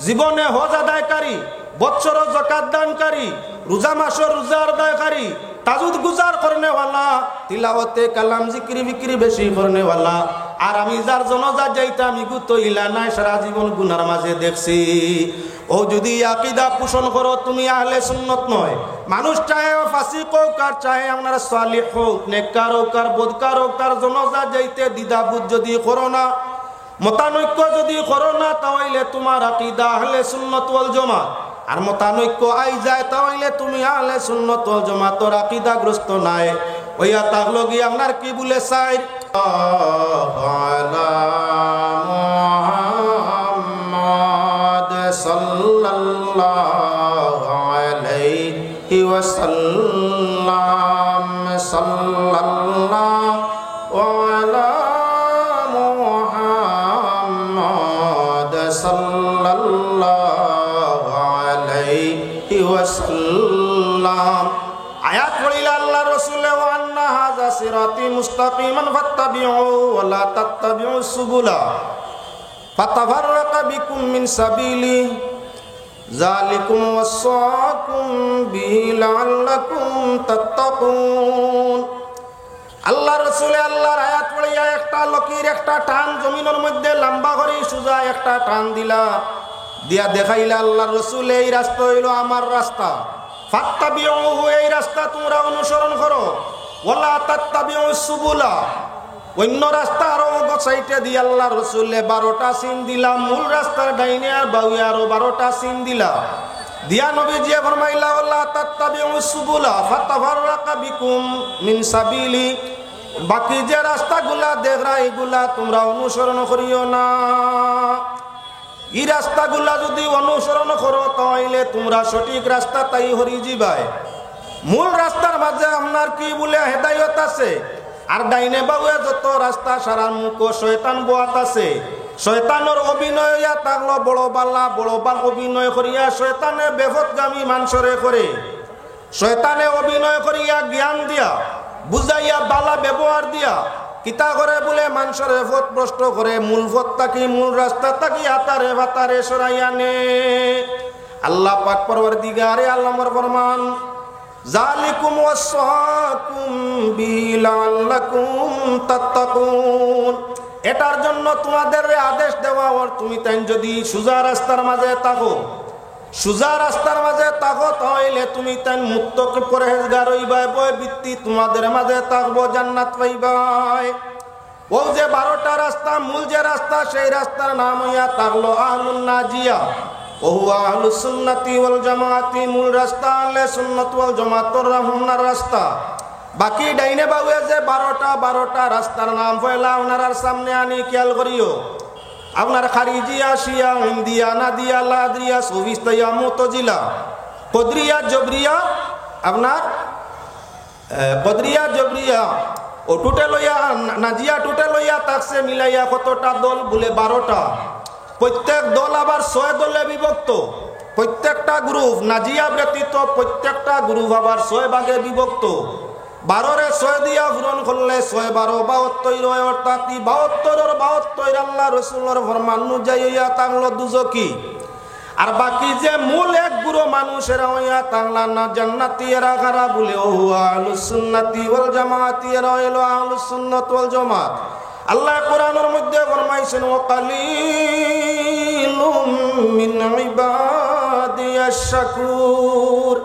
জীবনে হজ আদায়কারী, বৎসর যাকাত দানকারী, রোজা মাসের রোজা আদায়কারী, তাজুদ গুজার করনেওয়ালা, তিলাওয়াতে কালাম জিকিরি বিক্রি বেশি করনেওয়ালা, আর আমি যার জনজাত যাইতাম ইগু তো ইলা নাই, সারা জীবন গুনার মাঝে দেখছি। ও যদি আকীদা পোষণ করো তুমি আহলে সুন্নাত নয়। মানুষ চাহে ফাসিক হোক আর চাহে আপনার সালিহ হোক, নেককার হোক আর বদকার হোক, তার জনজাত যাইতে দ্বিধাবোধ যদি করো না, মতানৈক্য যদি করো না, তাহলে তোমার আকীদা আহলে সুন্নাত ওয়াল জামাত। আর মতানৈক্য আই যায় তাহলে তুমি আহলে সুন্নাত ওয়াল জামাতের আকীদাগ্রস্ত নাই। ওইয়া তাগলগি আপনার কি বলে চাই সাল্লাল্লাহু আলাইহি ওয়াসাল্লাম, সাল্লাল্লাহু আলা মুহাম্মাদ সাল্লাল্লাহু আলাইহি ওয়াসাল্লাম। আয়াত পড়িলা আল্লাহ রাসূল ওয়া আন্না হাযা সিরাতি মুস্তাকিমান ফাত্তাবিউ ওয়া লা তাত্তাবিউস সুবুলা ফাতাফাররাকা বিকুম মিন সাবিলি যালিকুম ওয়াসাকুম বিহি লাআল্লাকুম তাত্তাকুন। আল্লাহ রাসূল আল্লাহর আয়াত পড়িয়া একটা লকির একটা টান জমিনের মধ্যে লম্বা করে সোজা একটা টান দিলা, দিয়া দেখাইলা আল্লাহর রাসূল এই রাস্তা হইল আমার রাস্তা, ফাত্তাবিউহু এই রাস্তা তোমরা অনুসরণ করো, ওয়ালা তাত্তাবিউস সুবুলা অন্য রাস্তা আরো সাইটে দিয়ে আল্লাহর রাসূল 12টা সিন দিলা, মূল রাস্তার ডাইনে আর বাউে আরো 12টা সিন দিলা, দিয়া নবীজি ফরমাইলা ওয়ালা তাত্তাবিউস সুবুলা ফাতাফাররাকা বিকুম মিন সাবিলি, বাকি যে রাস্তাগুলা দেখরা এগুলা তোমরা অনুসরণ করিও না। এই রাস্তাগুলা যদি অনুসরণ করো তাহলে তোমরা সঠিক রাস্তা তাই হরি যাবাই। মূল রাস্তার মাঝে আপনার কি বলে হেদায়েত আছে, আর ডাইনে বাউে যত রাস্তা সারার মুখ শয়তান বোয়াত আছে। শয়তানের অভিনয় থাকলো বড় বাল অভিনয় করিয়া শয়তানে বেফতগামী মানুষরে করে, শয়তানে অভিনয় করিয়া জ্ঞান দিয়া বুঝাইয়া বালা ব্যবহার দিয়া কিতা করে বলে মানুষের পথ ভ্রষ্ট করে, মূল পথ থাকি মূল রাস্তা থাকি হাতারে ভাতারে সরাইয়া নে। আল্লাহ পাক পরওয়ারদিগারে আলমের ফরমান যালিকুম ওয়াসাকুম বিহি লাআল্লাকুম তাত্তাকুন, এটার জন্য তোমাদের আদেশ দেওয়া ওর তুমি তাই যদি সোজা রাস্তার মাঝে থাকো, সোজা রাস্তার মাঝে থাকো তাহলে তুমি তাই মুত্তাকি পরহেজগার হইবাই, বয় বৃত্তি তোমাদের মাঝে থাকবো, জান্নাত পাইবাই। ও যে 12টা রাস্তা মূল যে রাস্তা সেই রাস্তার নাম হইয়া থাকলো আহলুন নাজিয়া ও আহলুস সুন্নাতি ওয়াল জামাতি, মূল রাস্তা আহলে সুন্নাত ওয়াল জামাতের রহমনার রাস্তা। বাকি ডাইনে বাউে যে 12টা রাস্তার নাম পয়লা ওনার সামনে আনি খেয়াল করিও। আপনার খারিজিয়া, শিয়া, ইন্দিয়া, নাদিয়া, লাদরিয়া, সুফিস্তাইয়া, মুতাজিলা, কদরিয়া, জবরিয়া, আপনার কদরিয়া জবরিয়া ও টুটে লইয়া নাজিয়া টুটে লইয়া তাকছে মিলাইয়া কতটা দল বলে 12টা। প্রত্যেক দল আবার 6 দলে বিভক্ত, প্রত্যেকটা গ্রুপ নাজিয়া ব্যতীত প্রত্যেকটা গ্রুপ আবার 6 ভাগে বিভক্ত। 12-রে 6 দিয়া পূরণ করলে 6 12 72 হয়, অর্থাৎ 72-এর 72 আল্লাহ রাসূলের ফরমান অনুযায়ী হইয়া থাকলো দুজকি। আর বাকি যে মূল এক গুরু মানুষেরা হইয়া তাংলা না জান্নাতি এরা কারা বলে ও আহলুস সুন্নাতি ওয়াল জামাআতি এরা হইলো আহলুস সুন্নাত ওয়াল জামাত। আল্লাহ কোরআনের মধ্যে ফরমাইছেন ওয়া কালিলুম মিন ইবাদিয়াশ শাকুর।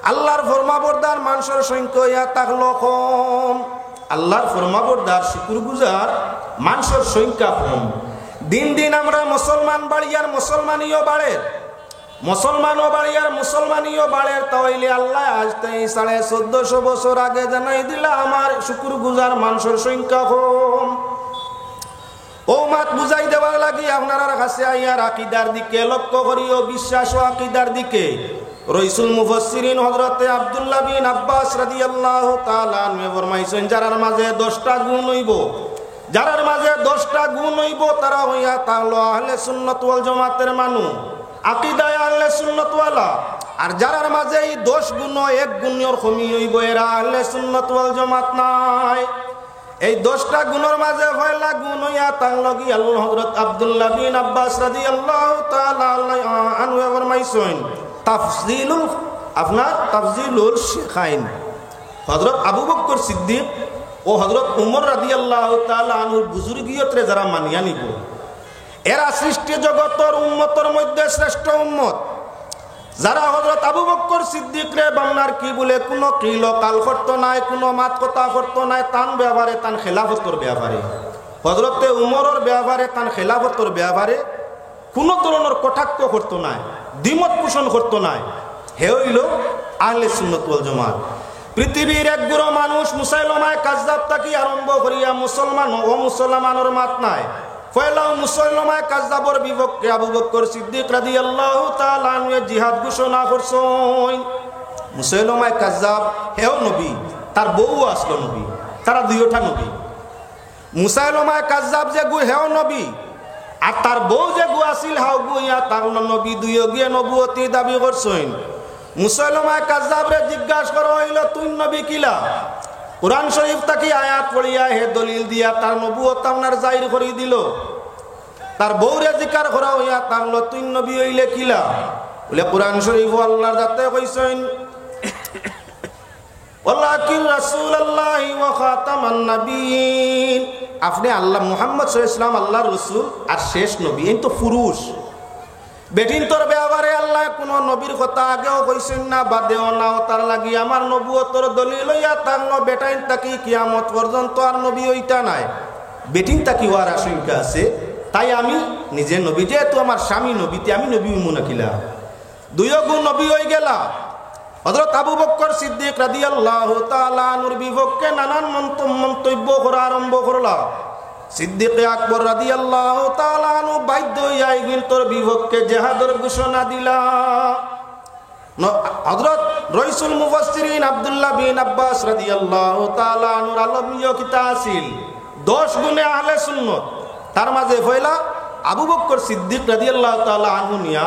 আল্লাহর ফরমাবরদার মানুষের সংখ্যা ইয়া থাকলো কম। আল্লাহর ফরমাবরদার শুকরগুজার মানুষের সংখ্যা কম। দিন দিন আমরা মুসলমান বাড়ি আর মুসলমানিও বাড়ে, মুসলমানও বাড়ি আর মুসলমানিও বাড়ে। তাহলে আল্লাহ আজ তাই 1450 বছর আগে জানাই দিলা আমার শুকরগুজার মানুষের সংখ্যা কম। ও মাত বুঝাই দেওয়ার লাগি আপনার কাছে আইয়ার আকীদার দিকে লক্ষ্য করিও, বিশ্বাস ও আকীদার দিকে। রাসূল মুফাসসিরিন হযরতে আব্দুল্লাহ বিন আব্বাস রাদিয়াল্লাহু তাআলা আনহু ফরমাইছেন যারার মাঝে 10টা গুণ হইব, যারার মাঝে 10টা গুণ হইব তারা হইয়া তাহলে আহলে সুন্নাত ওয়াল জামাতের মানুষ, আকীদায় আহলে সুন্নাত ওয়ালা। আর যারার মাঝে এই 10 গুণ এক গুণের কমি হইব এরা আহলে সুন্নাত ওয়াল জামাত নাই। এই 10টা গুণের মাঝে পয়লা গুণ হইয়া তাহলে কি আল্লাহ হযরত আব্দুল্লাহ বিন আব্বাস রাদিয়াল্লাহু তাআলা আনহু ফরমাইছেন তাফজিলুল আপনার তাফজিলুল শেখাইন। হযরত আবু বকর সিদ্দিক ও হযরত উমর রাদিয়াল্লাহু তাআলা আনহুর বুজুর্গিয়তরে যারা মানিয়া নিব এরা সৃষ্টি জগতের উম্মতের মধ্যে শ্রেষ্ঠ উম্মত। যারা হযরত আবু বকর সিদ্দিক রে বাংলার কি বলে কোনো কিল কাল করতে নাই, কোনো মাত কথা করতে নাই, তান ব্যবহারে তান খেলাফতর ব্যবহারে, হযরতে উমরের ব্যবহারে তান খেলাফতর ব্যবহারে কোনো ধরনের কটাক্ষ করতে নাই, দ্বিমত পোষণ করতে নাই। হে হইল আহলে সুন্নাত ওয়াল জামাত। পৃথিবীর এক গুরু মানুষ মুসাইলমায়ে কাজ্জাব তাকি আরম্ভ করিয়া মুসলমান ও মুসলমানের মাত নাই। পয়লাও মুসলমায়ে কাজ্জাবর বিপক্ষে আবু বকর সিদ্দিক রাদিয়াল্লাহু তাআলা আনহু জিহাদ ঘোষণা করছেন। মুসলমায়ে কাজ্জাব হেও নবী, তার বউ আসলো নবী, তারা দুইটা নবী। মুসলমায়ে কাজ্জাব যে গু হেও নবী আর তার বউ যে গু আসিল হাও গু ইয়া তার নবী দুইও গিয়ে নবুয়তি দাবি করছেন। মুসলমায়ে কাজ্জাবরে জিজ্ঞাসা করা হইল তুই নবী কিলা? কুরআন শরীফ তাকি আয়াত পড়িয়া হে দলিল দিয়া তার নবুয়ত আপনার জাহির করে দিল। তার বউরে জিকার করা হইয়া তাহলে তুই নবী হইলে কিলা? বলে কুরআন শরীফ আল্লাহর যাতে কইছেন ওয়ালাকিন রাসূলুল্লাহি ওয়া খাতামান নাবিয়িন। আপনি আল্লাহ মুহাম্মদ সাল্লাল্লাহু আলাইহি ওয়াসাল্লাম আল্লাহর রাসূল আর শেষ নবী। এই তো পুরুষ বেটিন তোর ব্যবহারে আল্লাহ কোন নবীর কথা আগেও কইছেন না বাদেও না। তার লাগি আমার নবুয়তর দলিল লইয়া তার বেটাইন তাকি কিয়ামত পর্যন্ত আর নবী হইতা নাই। বেটিন তাকি হওয়ার আশঙ্কা আছে, তাই আমি নিজে নবী, যেহেতু আমার স্বামী নবীতে আমি নবী মনে কিলা দুইও গুণ নবী হয়ে গেলা। হযরত আবু বকর সিদ্দিক রাদিয়াল্লাহু তাআলা আনহুর বিপক্ষে নানান মন্তব্য করা আরম্ভ করলা। সিদ্দিক আকবর রাদিয়াল্লাহু তাআলা আনহু বাধ্য হইয়া তোর বিপক্ষে জিহাদের ঘোষণা দিলা। হযরত রাসূল মুফাসসিরিন আব্দুল্লাহ বিন আব্বাস রাদিয়াল্লাহু তাআলা আনহুর আলমীয় কিতাব আছিল 10 গুণে আহলে সুন্নাত। তার মাঝে পয়লা আবু বকর সিদ্দিক রাদিয়াল্লাহু তাআলা আনহু নিয়া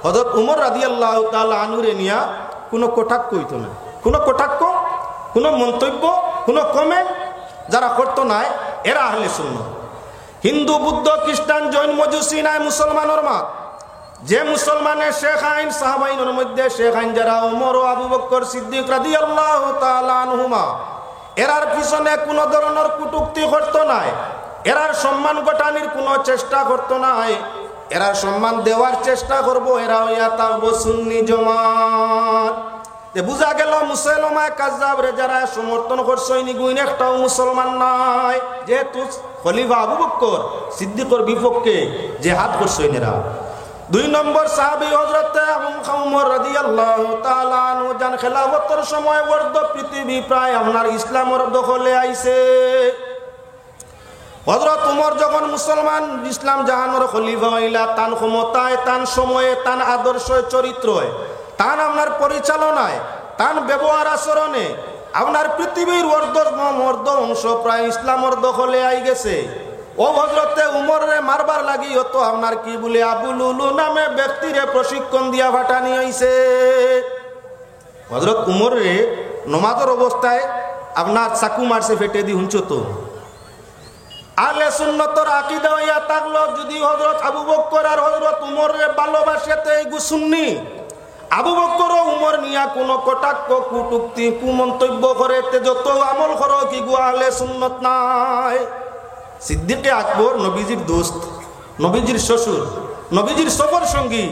হযরত উমর রাদিয়াল্লাহু তাআলা আনহুরে নিয়া কোনো কটাক্ষ হইতো না, কোনো কটাক্ষ, কোনো মন্তব্য, কোনো কমেন্ট যারা করতো নাই এরা আহলে সুন্নাত। হিন্দু বুদ্ধ খ্রিস্টান জৈন মজুসি নাই মুসলমানের মাত। যে মুসলমানের শেখ আইন সাহাবাইনের মধ্যে শেখ আইন যারা উমর ও আবু বকর সিদ্দিক রাদিয়াল্লাহু তাআলা আনহুমা এরার পিছনে কোনো ধরনের কটূক্তি করতো নাই, এরার সম্মান ঘটানির কোনো চেষ্টা করতো নাই, এরার সম্মান দেওয়ার চেষ্টা করবো। এরা হইয়া থাকবো সুন্নি জামাত। বুঝা গেল মুসলমায়ে কাজ্জাবরে যারা সমর্থন করছেন গুণ একটাও মুসলমান নাই, যেহেতু খলিফা আবু বকর সিদ্দিকের বিপক্ষে জিহাদ করছেন এরা। 2 নম্বর সাহাবী হযরত উমর রাদিয়াল্লাহু তাআলা আনহু জান খেলাফতের সময় বর্দ পৃথিবী প্রায় আপনার ইসলামের দখলে আইছে। হযরত উমর যখন মুসলমান ইসলাম জাহানের খলিফা হইলা তান ক্ষমতায়, তান সময়ে, তান আদর্শ চরিত্রয়, তান আপনার পরিচালনায়, তান ব্যবহার আচরণে আপনার পৃথিবীর অর্ধ অংশ প্রায় ইসলামের দখলে আই গেছে। ও হযরতে উমরে মারবার লাগি হতো আপনার কি বলে আবু লুলু নামে ব্যক্তিরে প্রশিক্ষণ দিয়া ফাটানি হইছে। হযরত উমরে নমাজের অবস্থায় আপনার চাকু মারছে ফেটে দি হুঁচো তো আহলে সুন্নতর আকীদা হইয়া থাকলো যদি হযরত আবু বকর আর হযরত উমরের ভালোবাসাতে এগু সুন্নি, আবু বকর ও উমর নিয়া কোনো কটাক্ষ কুটুক্তি কুমন্তব্য করে তে যত আমল করো কি গো আহলে সুন্নত নাই। সিদ্দিকে আকবর নবীজির দোস্ত, নবীজির শ্বশুর, নবীজির সফর সঙ্গী,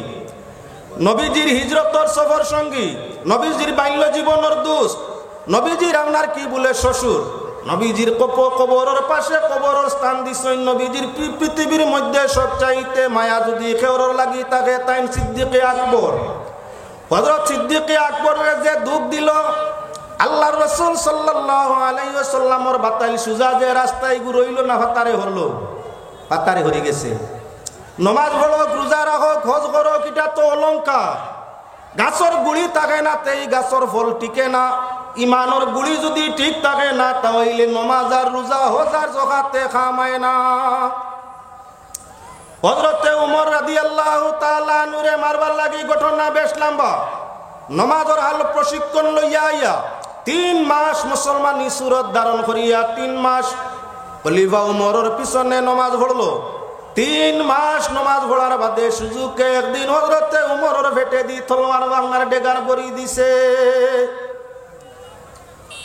নবীজির হিজরতর সফর সঙ্গী, নবীজির বাল্য জীবনের দোস্ত, নবীজির আপনার কি বলে শ্বশুর, নবীজির কবরের পাশে কবরের স্থান দিছেন। নবীজির পৃথিবীর মধ্যে সবচাইতে মায়া যদি খেওর লাগি থাকে তাই সিদ্দিকে আকবর। হযরত সিদ্দিকে আকবরের যে দুঃখ দিল আল্লাহর রাসূল সাল্লাল্লাহু আলাইহি ওয়াসাল্লামের বাতাইল সুজা যে রাস্তায় রইল না ফাতারে হলো, ফাতারে হরি গেছে। নমাজ পড়ো, রোজা রাখো, হজ করো, কিটা তো অলঙ্কার। গাছর গুড়ি থাকে না তেই গাছর ফল টিকে না। ইমানের গুড়ি যদি ঠিক থাকে না তাহলে নমাজ আর রোজা হজ আর যাকাতে খামায় না। হযরতে উমর রাদিয়াল্লাহু তাআলা নূরে মারবার লাগি ঘটনা বেশ লম্বা। নমাজের হাল প্রশিক্ষণ লইয়া আইয়া 3 মাস মুসলমানি সুরত ধারণ করিয়া 3 মাস খলিফা উমরের পিছনে নমাজ পড়লো। 3 মাস নমাজ পড়ার বাদে সুযোগে একদিন হযরতে উমরের ফেটে দি তলোয়ার ভাঙার ডেগার বড়ি দিছে।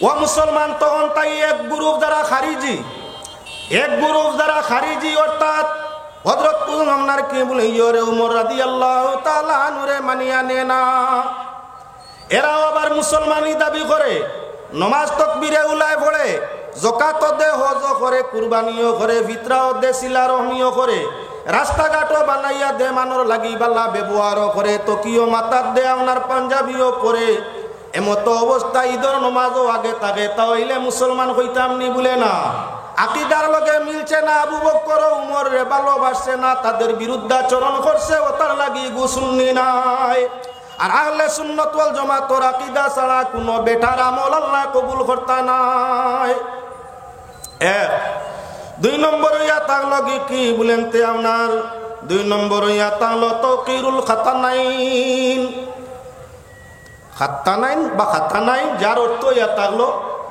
ও মুসলমান তখন তাই এক গ্রুপ যারা খারিজি, এক গ্রুপ যারা খারিজি অর্থাৎ হযরত আপনার কি বলে ইয়রে উমর রাদিয়াল্লাহু তাআলা আনহুরে মানিয়া নে না। এরাও আবার মুসলমানি দাবি করে, নমাজ তাকবীরে উলায় পড়ে, যাকাত দে, হজ করে, কুরবানিও করে, ফিতরাও দে, সিলা রহমিও করে, রাস্তাঘাটও বানাইয়া দে, মানর লাগি বালা ব্যবহারও করে, তকিও মাতার দে, আপনার পাঞ্জাবিও পরে। এমত অবস্থা ঈদের নমাজও আগে থাকে তাহলে মুসলমান হইতাম নি বলে না। আকীদার লগে মিলছে না, আবু বকর ও উমর রে ভালোবাসছে না, তাদের বিরুদ্ধাচরণ করছে, ও তার লাগি গুসুন্নি নাই। আর আহলে সুন্নাত ওয়াল জামাতের আকীদা ছাড়া কোনো বেটার আমল আল্লাহ কবুল করতা নাই। 1 2 নম্বর ইয়া থাকলো কি বলেন তে আপনার 2 নম্বর ইয়া থাকলো তাওকিরুল খাতানাইন। খাতানাইন বা খাতানাইন যার অর্থ ইয়া থাকলো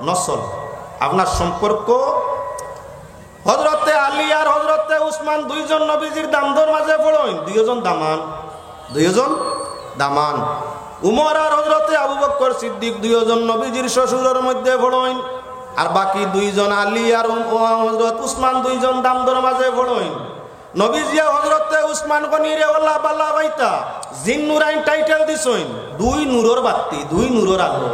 নসল, আপনার সম্পর্ক। হযরতে আলী আর হযরতে উসমান দুইজন নবীজির দামদর মাঝে পড়েন, দুইজন দামান, দুইজন দামান। উমর আর হযরতে আবু বকর সিদ্দিক দুইজন নবীজির শ্বশুরের মধ্যে পড়েন, আর বাকি দুইজন আলী আর হযরত উসমান দুইজন দামদর মাঝে পড়েন। নবীজি হযরতে উসমান গনিরে ওলা বালা বাইতা জিন্নুরাইন টাইটেল দিছেন, 2 নূরের বাতি, 2 নূরের আলো।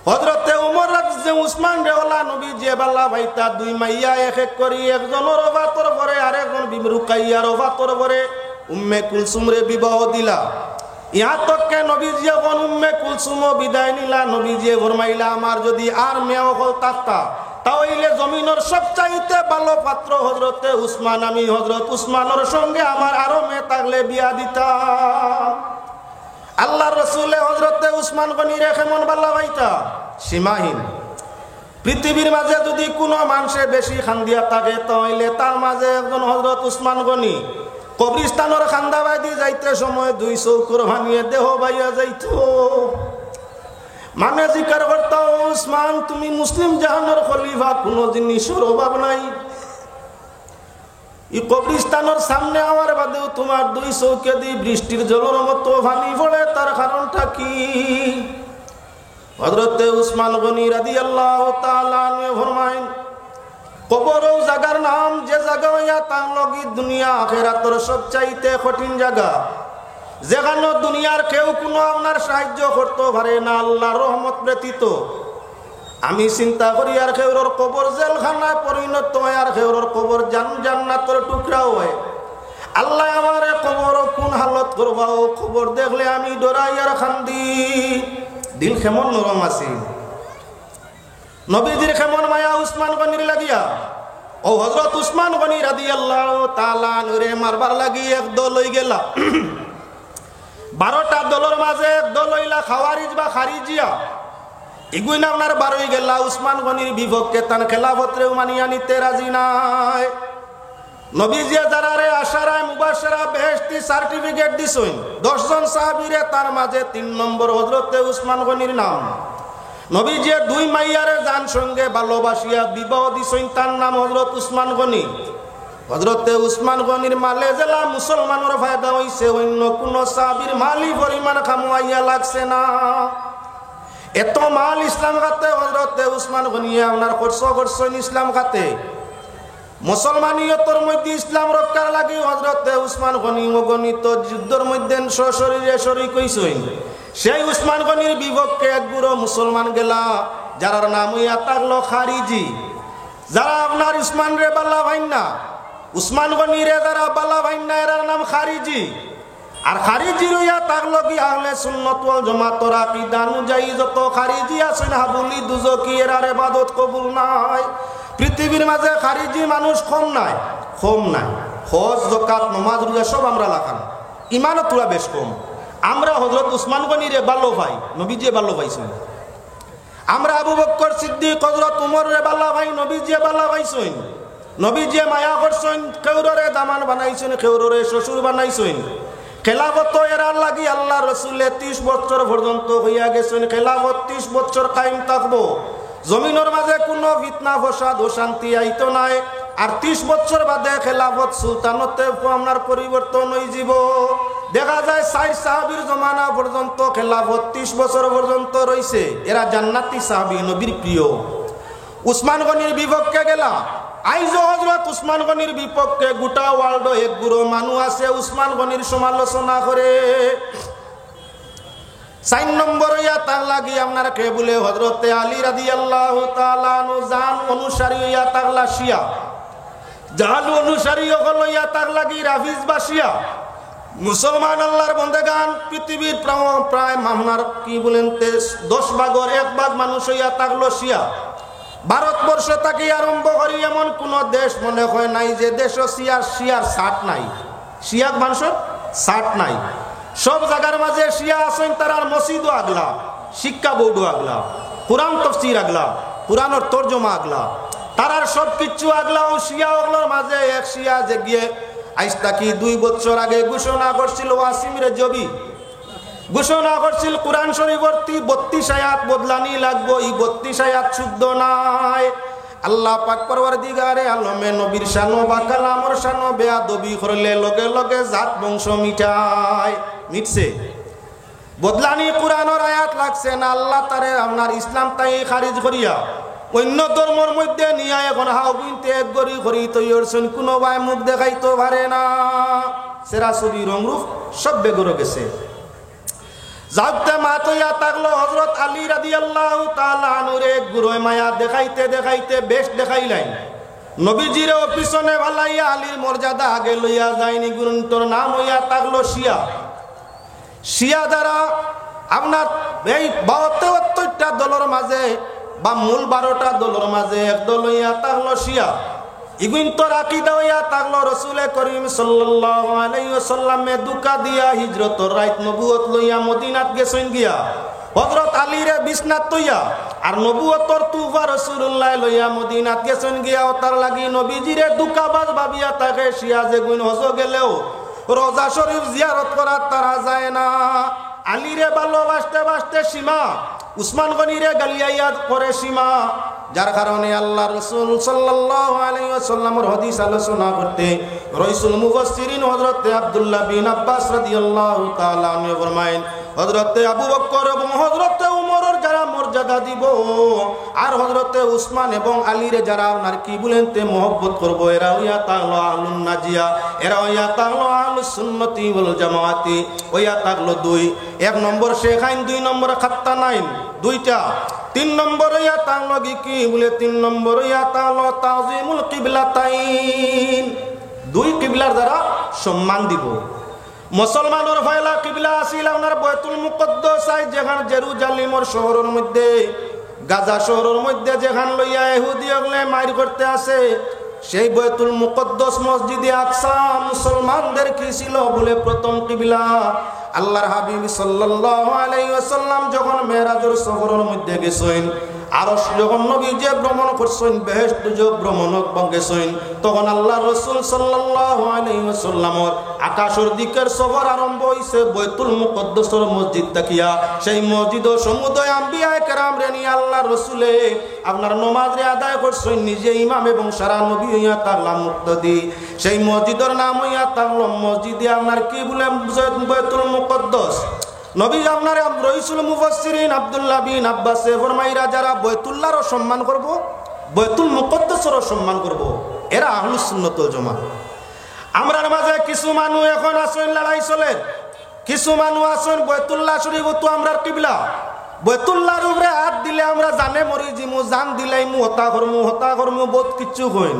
হযরতে উমর রাদিয়াল্লাহু উসমান রে ওলা নবীজি বালা বাইতা 2 মাইয়া এক এক করি, একজনের ওফাতর পরে আরেকজন রুকাইয়ার ওফাতর পরে উম্মে কুলসুম রে বিবাহ দিলা। ইহা তককে নবীজি যখন উম্মে কুলসুম বিদায় নিলা, নবীজি ফরমাইলা আমার যদি আর মেয়ে হল থাকতা তাহলে জমিনের সবচাইতে ভালো পাত্র হযরতে উসমান, আমি হযরত উসমানের সঙ্গে আমার আরো মেয়ে থাকলে বিয়া দিতাম। আল্লাহর রাসূলে হযরতে উসমান গনিরে কেমন ভালোবাসতা, সীমাহীন। পৃথিবীর মাঝে যদি কোনো মানুষে বেশি খান্দিয়া থাকে তাহলে তার মাঝে একজন হযরত উসমান গনি। কবরিস্তানের খান্দা বাইদি যাইতে সময় 2 চৌকর ভাঙিয়ে দেহ বাইয়া যাইত। মানে জিকার করতা, উসমান তুমি মুসলিম জাহানের খলিফা, কোনো জিনিসের অভাব নাই। এই কবরিস্তানের সামনে আমার বাদেও তোমার 2 চৌকে দি বৃষ্টির জলের মতো পানি পড়ে, তার কারণটা কি? হযরতে উসমান গনি রাদিয়াল্লাহু তাআলা আনহু ফরমায়েন, কবরও জায়গার নাম যে জায়গা হইয়া তার লগি দুনিয়া আখিরাতের সবচাইতে কঠিন জায়গা, যেখানে দুনিয়ার কেউ কোনো আপনার সাহায্য করতে পারে না আল্লাহর রহমত ব্যতীত। আমি চিন্তা করি আর খেউরর কবর জেলখানায় পরিণত হয়, আর খেউরর কবর জান্নাতের টুকরা হয়। আল্লাহ আমার কবর কোন হালত করবা, ও খবর দেখলে আমি ডরাই আর খান্দি। দিল কেমন নরম আছে, নবীজির কেমন মায়া উসমান গনির লাগিয়া। ও হযরত উসমান গনি রাদিয়াল্লাহু তাআলা নূরে মারবার লাগি এক দল হই গেলা। 12টা দলের মাঝে এক দল হইলা খাওয়ারিজ বা খারিজিয়া। এগুই না আপনার 12 গেলা উসমান গনির বিপক্ষে, তার খেলাফতরেও মানিয়া নিতে রাজি নাই। নবীজি যারা রে আশারায় মুবাশশারা বেহেশতি সার্টিফিকেট দিছেন 10 জন সাহাবীরে, তার মাঝে 3 নম্বর হযরতে উসমান গনির নাম। নবীজি দুই মাইয়ারে জান সঙ্গে ভালোবাসিয়া বিবাহ দিছেন, তার নাম হযরত উসমান গনি। হযরতে উসমান গনির মালে জেলা মুসলমানের ফায়দা হইছে, অন্য কোন সাহাবীর মালি পরিমাণ খামুয়াইয়া লাগছে না। এত মাল ইসলাম খাতে হযরতে উসমান গনি আপনার খরচ করছেন ইসলাম খাতে। মুসলমানিয়তর মধ্যে ইসলাম রক্ষার লাগি হযরতে উসমান গনি অগণিত যুদ্ধের মধ্যে সশরীরে শরীক হইছেন। সেই উসমান গনির বিপক্ষে এক বুড়ো মুসলমান গেলা, যার নাম হইয়া থাকলো খারিজি। যারা আপনার উসমান রে বাল্লা ভাইন না, উসমান গনি রে যারা বাল্লা ভাইন না, এর নাম খারিজি। আর খারিজি রইয়া থাকলো কি আহলে সুন্নাত ওয়াল জামাতের আকীদা অনুযায়ী যত খারিজি আছেন হাবুলি দুজকি, এর ইবাদত কবুল নাই। পৃথিবীর মাঝে খারিজি মানুষ কম নাই, কম নাই। হজ যাকাত নামাজ রোজা সব আমরা লাগান, ইমানত পুরা বেশ কম। আমরা হযরত উসমান গনি রে ভালো ভাই, নবীজি ভালো পাইছেন। আমরা আবু বকর সিদ্দিক হযরত উমর রে ভালো ভাই, নবীজি ভালো পাইছেন। নবীজি মায়া করছেন, কেউরে দামান বানাইছেন, কেউরে শ্বশুর বানাইছেন। খেলাফত এরার লাগি আল্লাহ রাসূল 30 বছর পর্যন্ত হইয়া গেছেন। খেলাফত 30 বছর কায়েম থাকবো, জমিনের মাঝে কোনো ফিতনা ফসাদ অশান্তি আইতো নাই। আর 30 বছর বাদে খেলাফত সুলতানতে আপনার পরিবর্তন হয়ে যাব। দেখা যায় 4 সাহাবীর জমানা পর্যন্ত খেলাফত 30 বছর পর্যন্ত রইছে। এরা জান্নাতি সাহাবী, নবীর প্রিয়। উসমান গনির বিপক্ষে গেলা, আইজ হযরত উসমান গনির বিপক্ষে গোটা ওয়ার্ল্ড এক গুরু মানুষ আছে উসমান গনির সমালোচনা করে। 4 নম্বর ইয়া তার লাগি আপনার কে বলে হযরতে আলী রাদিয়াল্লাহু তাআলা আনহু জান অনুসারী ইয়া তাগলা শিয়া। জাল অনুসারী হলো ইয়া তার লাগি রাফিজ বা শিয়া। মুসলমান আল্লাহর বন্দেগান পৃথিবীর প্রায় আপনার কি বলেন 10 ভাগের 1 ভাগ মানুষ ইয়া তাগলো শিয়া। ভারতবর্ষ থেকে আরম্ভ করি এমন কোন দেশ মনে হয় নাই যে দেশ শিয়ার ছাট নাই, শিয়া মানুষের ছাট নাই। সব জায়গার মাঝে শিয়া আছেন, তারার মসজিদও আগলা, শিক্ষা বোর্ডও আগলা, কোরআন তাফসীর আগলা, কোরআনের তরজমা আগলা, তারার সব কিছু আগলা। ও শিয়া ওগুলোর মাঝে এক শিয়া যে গিয়ে আজ তাকি 2 বছর আগে ঘোষণা করছিল ওয়াসিম রেজবি, ঘোষণা করছিল কোরআন শরীফের 32 আয়াত বদলানি লাগবো। এই 32 আয়াত শুদ্ধ নাই। আল্লাহ পাক পরওয়ারদিগারে আলমে নবীর শানো বা কালামর শানো বেয়াদবি করলে লগে লগে জাত বংশ মিটছে। বদলানি কোরআনের আয়াত লাগছে না, আল্লাহ তারে আপনার ইসলাম তাই খারিজ করিয়া অন্য ধর্মের মধ্যে নিয়ে এখন হাও বিনতে এক গরি করি তৈরছেন। কোনো ভাই মুখ দেখাইতে পারে না, সেরা ছবি রংরূপ সব বেগরে গেছে। যাতে মাতইয়া থাকলো হযরত আলী রাদিয়াল্লাহু তাআলা আনহুর এক গুরুয় মায়া দেখাইতে দেখাইতে বেশ দেখাইলেন। নবীজির পিছনে ভালাইয়া আলীর মর্যাদা আগে লইয়া যায়নি। গুরুন্তর নাম হইয়া থাকলো শিয়া। শিয়া দ্বারা আপনার এই 72টা দলের মাঝে বা মূল 12টা দলের মাঝে এক দল হইয়া থাকলো শিয়া। ইগুন্তর আকীদা হইয়া থাকলো রাসূল করিম সাল্লাল্লাহু আলাইহি ওয়াসাল্লামে দুকা দিয়া হিজরতর রাত নবুয়ত লইয়া মদিনাত গেছেন গিয়া হযরত আলী রে বিছনাত তৈয়া। আর নবুয়তর তুফা রাসূলুল্লাহ লইয়া মদিনাত গেছেন গিয়া তার লাগি নবীজিরে দুকাবাজ ভাবিয়া তাকে শিয়া যে গুণ হজ গেলেও রোজা শরীফ জিয়ারত করার তারা যায় না। আলী রে ভালোবাসতে বাসতে সীমা, উসমান গনিরে গালিয়াইয়াত করে সীমা। যার কারণে আল্লাহ রাসূল সাল্লাল্লাহু আলাইহি ওয়াসাল্লামের হাদিস আলোচনা করতে রাসূল মুফাসসিরিন হযরত আব্দুল্লাহ বিন আব্বাস রাদিয়াল্লাহু তাআলা আনহু ফরমায়েন, হযরত আবু বকর এবং হযরত উমরের যারা মর্যাদা দিব আর হযরত উসমান এবং আলীরে যারা আপনার কি বলেন তে মহব্বত করব, এরা হইয়া তাগলো আহলুন নাজিয়া, এরা হইয়া তাগলো আহলুস সুন্নতি ওয়াল জামাআতি। হইয়া তাগলো 2, 1 নম্বর শেখাইন, 2 নম্বর খাত্তানাইন, 2টা। 3 নম্বর হইয়া তাগলো কি বলে 3 নম্বর হইয়া তাগলো তাযিমুল কিবলাতাইন, 2 কিবলার দ্বারা সম্মান দিব। মুসলমানের পয়লা কিবলা আছিল আপনার বাইতুল মুকদ্দাস, যেখান জেরুজালেমের শহরের মধ্যে গাজা শহরের মধ্যে যেখান লইয়া ইহুদি ওগলে মাইর করতে আছে, সেই বাইতুল মুকদ্দাস মসজিদে আকসা মুসলমানদের কি ছিল বলে প্রথম কিবলা। আল্লাহর হাবিব সাল্লাল্লাহু আলাইহি ওয়াসাল্লাম যখন মেরাজের সফরের মধ্যে গেছেন, আর যখন নবী যে ভ্রমণ করছেন বেহেশত যে ভ্রমণ গেছেন তখন আল্লাহ রাসূল সাল্লাল্লাহু আলাইহি ওয়াসাল্লামের আকাশের দিকের সফর আরম্ভ হইছে বাইতুল মুকদ্দাসের মসজিদ তাকিয়া সেই মসজিদ সমুদয় আম্বিয়া কেরাম রে নিয়ে আল্লাহ রাসূলে আপনার নামাজ রে আদায় করছেন নিজে ইমাম এবং সারা নবী হইয়া তাগলাম মুক্তদি সেই মসজিদের নাম হইয়া তাগলাম মসজিদে আপনার কি বলে বাইতুল মুকদ্দাস নবী আপনার রইসুল মুফাসসিরিন আব্দুল্লাহ বিন আব্বাসে ফরমাইরা যারা বাইতুল্লাহর সম্মান করব বাইতুল মুকদ্দাসের সম্মান করব এরা আহলুস সুন্নাত ওয়াল জামাত আমরার মাঝে কিছু মানুষ এখন আছেন লড়াই চলে কিছু মানুষ আছেন বাইতুল্লাহ শরীফ তো আমরার কিবলা বাইতুল্লাহর উপরে হাত দিলে আমরা জানে মরি জিমু জান দিলাই মু হতা করমু বহুত কিছু কইন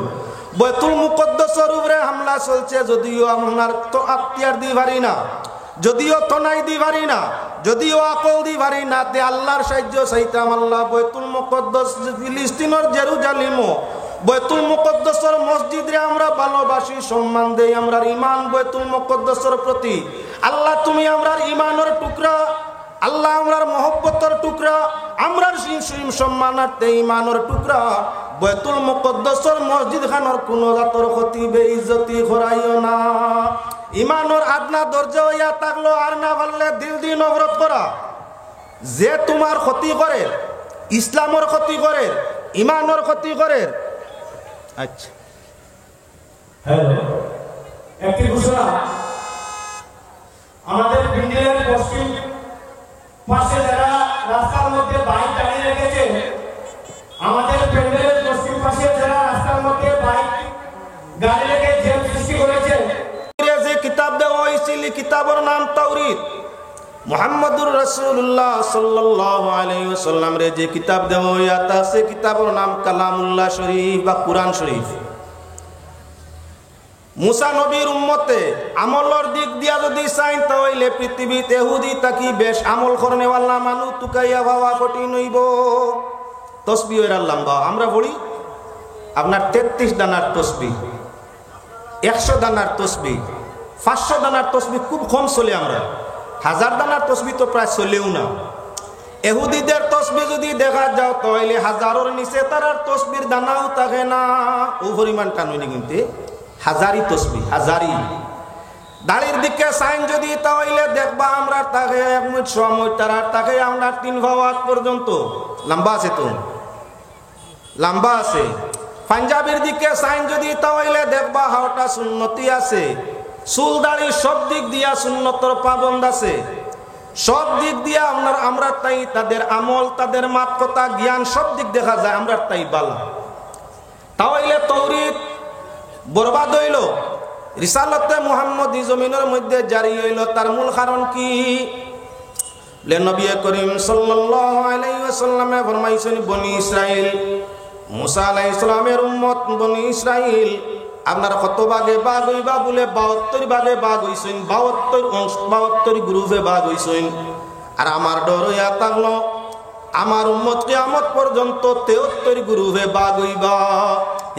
বাইতুল মুকদ্দাসের উপরে হামলা চলছে যদিও আপনার তো আত্মীয়ার দি পারি না যদিও তনাই দি পারি না যদিও আকল দি পারি না তে আল্লাহর সাহায্য চাইতাম আল্লাহ বাইতুল মুকদ্দাস ফিলিস্তিনের জেরুজালেম বাইতুল মুকদ্দাসের মসজিদে আমরা ভালোবাসি সম্মান দেই আমরার ঈমান বাইতুল মুকদ্দাসের প্রতি আল্লাহ তুমি আমরার ঈমানের টুকরা আল্লাহ আমরার মহব্বতের টুকরা আমরার সম্মানার্থে ঈমানের টুকরা বাইতুল মুকদ্দাসের মসজিদ খানের কোন জাতর ক্ষতি বেইজ্জতি করাইও না ঈমানের আদনা দরজা হইয়া থাকলো আর না পারলে দিল দিয়ে নফরত করা যে তোমার ক্ষতি করে ইসলামের ক্ষতি করে ঈমানের ক্ষতি করে আচ্ছা হ্যালো একটি ঘোষণা আমাদের বিল্ডিংয়ের পশ্চিম পাশে যারা রাস্তার মধ্যে বাইক দাঁড়িয়ে রেখেছে আমাদের প্যান্ডেলের পশ্চিম পাশে যারা রাস্তার মধ্যে বাইক গাড়ি রেখে জ্যাম সৃষ্টি করেছে যে কিতাব দেওয়া হয়েছিল কিতাবের নাম তাওরীত মুহাম্মদুর রাসূলুল্লাহ সাল্লাল্লাহু আলাইহি ওয়াসাল্লাম রে যে কিতাব দেওয়া হইয়াতা সে কিতাবের নাম কালামুল্লাহ শরীফ বা কুরআন শরীফ মুসা নবীর উম্মতে আমলের দিক দিয়া যদি চাইন তাহলে পৃথিবীতে ইহুদি তাকি বেশ আমল করনেওয়ালা মানুষ তুকাইয়া ভাবা কঠিন হইব তসবিহ এর লম্বা আমরা পড়ি আপনার 33 দানার তসবিহ 100 দানার তসবিহ 500 দানার তসবিহ খুব কম চলে আমরা 1000 দানার তসবিহ তো প্রায় চলেও না ইহুদিদের তসবিহ যদি দেখা যাও তাহলে হাজারের নিচে তারার তসবির দানাও থাকে না ও পরিমাণ কানুনি কিন্তু হাজারি তসবিহ হাজারি দাড়ির দিকে সাইন যদি তাহলে দেখবা আমরা তাকে 1 মিনিট সময় তারার তাকে আমরা 3 ভাওয়াত পর্যন্ত লম্বা আছে তো লম্বা আছে পাঞ্জাবের দিকে সাইন যদি তাহলে দেখবা হাওটা সুন্নতি আছে চুল দাড়ি সব দিক দিয়া সুন্নতর পাবন্দ আছে সব দিক দিয়া আমরা তাই তাদের আমল তাদের মাত কথা জ্ঞান সব দিক দেখা যায় আমরা তাই বালা তাহলে তাওরীত বরবাদ হইল রিসালাতে মুহাম্মদী জমিনের মধ্যে জারি হইল তার মূল কারণ কি নবী করিম সাল্লাল্লাহু আলাইহি ওয়াসাল্লামে ফরমাইছেন বনি ইসরাইল মুসা আলাইহিস সালামের উম্মত বনি ইসরাইল আপনার কত ভাগে ভাগ হইবা বলে 72 ভাগে ভাগ হইছেন 72 গ্রুপে ভাগ হইছেন আর আমার ডর হইয়া থাকলো আমার উম্মত কিয়ামত পর্যন্ত 73 গ্রুপে ভাগ হইবা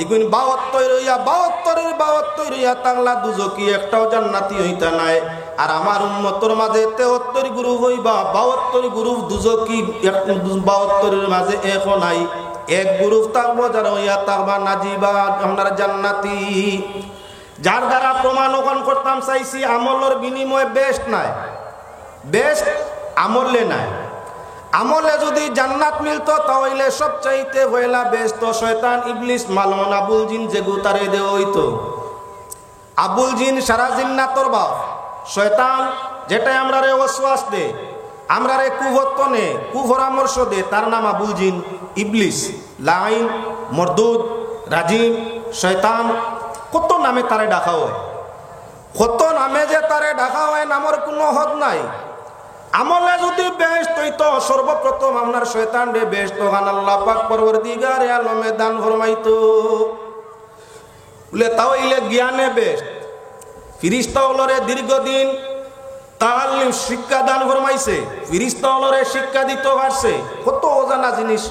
ইগুন 72 হইয়া তাংলা দুজকি একটাও জান্নাতি হইতা নাই আর আমার উম্মতের মাঝে 73 গ্রুপ হইবা 72 গ্রুপ দুজকি 72 এর মাঝে এক নাই এক গ্রুপ থাকবো যারা হইয়া থাকবা নাজিবা আপনার জান্নাতি যার দ্বারা প্রমাণ ওখান করতাম চাইছি আমলের বিনিময়ে বেস্ট নাই বেস্ট আমলে নাই আমলে যদি জান্নাত মিলতো তাহলে সবচাইতে পয়লা বেস্ট শয়তান ইবলিস মালউন আবুল জিন যেগু তারে দেওয়া হইতো আবুল জিন সারা জিন্নাতর বাপ শয়তান যেটা আমরা রে ওয়াসওয়াস দে আমরা রে কুফতনে কুপরামর্শ দে তার নাম আবুল জিন ইবলিস লাইন মরদুদ রাজিম শয়তান কত নামে তারে ডাকা হয় কত নামে যে তারে ডাকা হয় নামের কোনো হদ নাই আমলে যদি বেহেশত হইতো সর্বপ্রথম আপনার শয়তান রে বেহেশত খান আল্লাহ পাক পরওয়ারদিগার আলমে দান ফরমাইতো বলে তাহলে জ্ঞানে বেস্ট ফিরিস্তা হলরে দীর্ঘদিন তাআলিম শিক্ষা দান ফরমাইছে ফিরিস্তা হলরে শিক্ষা দিতে পারছে কত অজানা জিনিস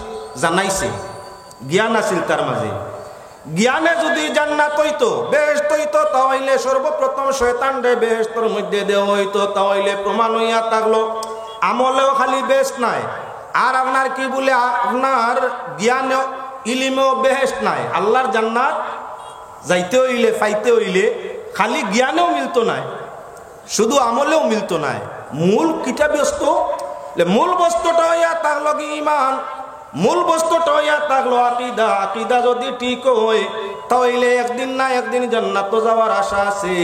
জানাইছে জ্ঞান আছিল তার মাঝে জ্ঞানে যদি জান্নাত হইতো বেহেশত হইতো তাহলে সর্বপ্রথম শয়তান রে বেহেশতের মধ্যে দেওয়া হইতো তাহলে প্রমাণ হইয়া থাকলো আমলেও খালি বেস্ট নাই আর আপনার কি বলে আপনার জ্ঞান ইলিমেও বেহেশত নাই, আল্লাহর জান্নাত যাইতে হইলে পাইতে হইলে খালি জ্ঞানেও মিলতো নাই, শুধু আমলেও মিলতো নাই। মূল কিটা বস্তু, মূল বস্তুটা হইয়া থাকলো কি ইমান, মূল বস্তুটা হইয়া থাকলো আকীদা। আকীদা যদি ঠিক হয় তাহলে একদিন না একদিন জান্নাত যাওয়ার আশা আছে।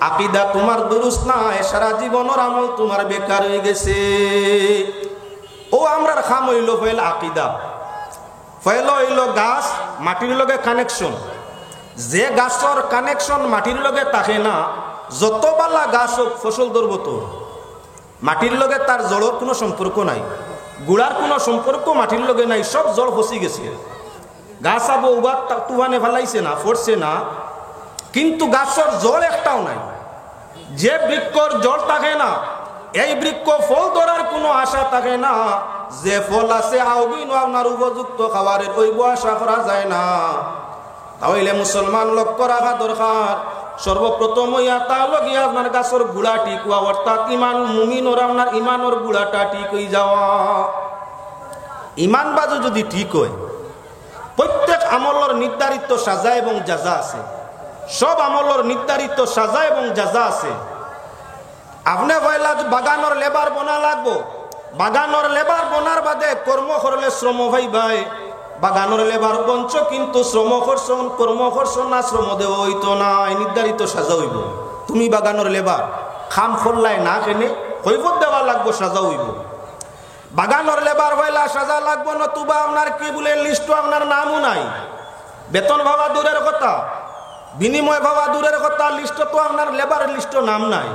আকীদা তোমার দুরুস্ত নাই, সারা জীবনের আমল তোমার বেকার হয়ে গেছে। ও আমরার খাম হইল ফেল আকীদা, ফেল হইল গাছ মাটির লগে কানেকশন। যে গাছর কানেকশন মাটির লগে থাকে না, যত বালা গাছ হোক ফসল ধরব তো, মাটির লগে তার জড়র কোনো সম্পর্ক নাই, গুড়ার কোনো সম্পর্ক মাটির লগে নাই, সব জল ফসি গেছে। গাছ আবো উবার তুফানে ফেলাইছে না, ফরছে না, কিন্তু গাছর জল একটাও নাই। যে বৃক্ষর জল থাকে না, এই বৃক্ষ ফল ধরার কোনো আশা থাকে না। যে ফল আছে আউগিন আপনার উপযুক্ত খাবারের ওইব আশা করা যায় না। তাহলে মুসলমান লক্ষ্য রাখা দরকার, সর্বপ্রথম হইয়া তা লগিয়া আপনার গাছর গুড়া ঠিক হওয়া, অর্থাৎ ইমান মুমিনর আপনার ইমানর গুড়াটা ঠিক হয়ে যাওয়া। ইমান বাজু যদি ঠিক হয়, প্রত্যেক আমলের নির্ধারিত সাজা এবং জাজা আছে, সব আমলের নির্ধারিত সাজা এবং জাজা আছে। আপনি কইলা বাগানের লেবার বনা লাগবো, বাগানের লেবার বনার বাদে কর্ম করলে শ্রম ভাই ভাই, বাগানের লেবার বঞ্চ কিন্তু শ্রম করছন, কর্ম করছন না, শ্রম দেওয়া হইতো না, নির্ধারিত সাজা হইব। তুমি বাগানের লেবার খাম খোল্লাই না কেনে কৈফত দেওয়া লাগবো, সাজা হইব। বাগানের লেবার হইলা সাজা লাগবো, নতুবা আপনার কি বলে লিস্ট আপনার নামও নাই, বেতন ভাবা দূরের কথা, বিনিময় ভাবা দূরের কথা, লিস্ট তো আপনার লেবার লিস্ট নাম নাই।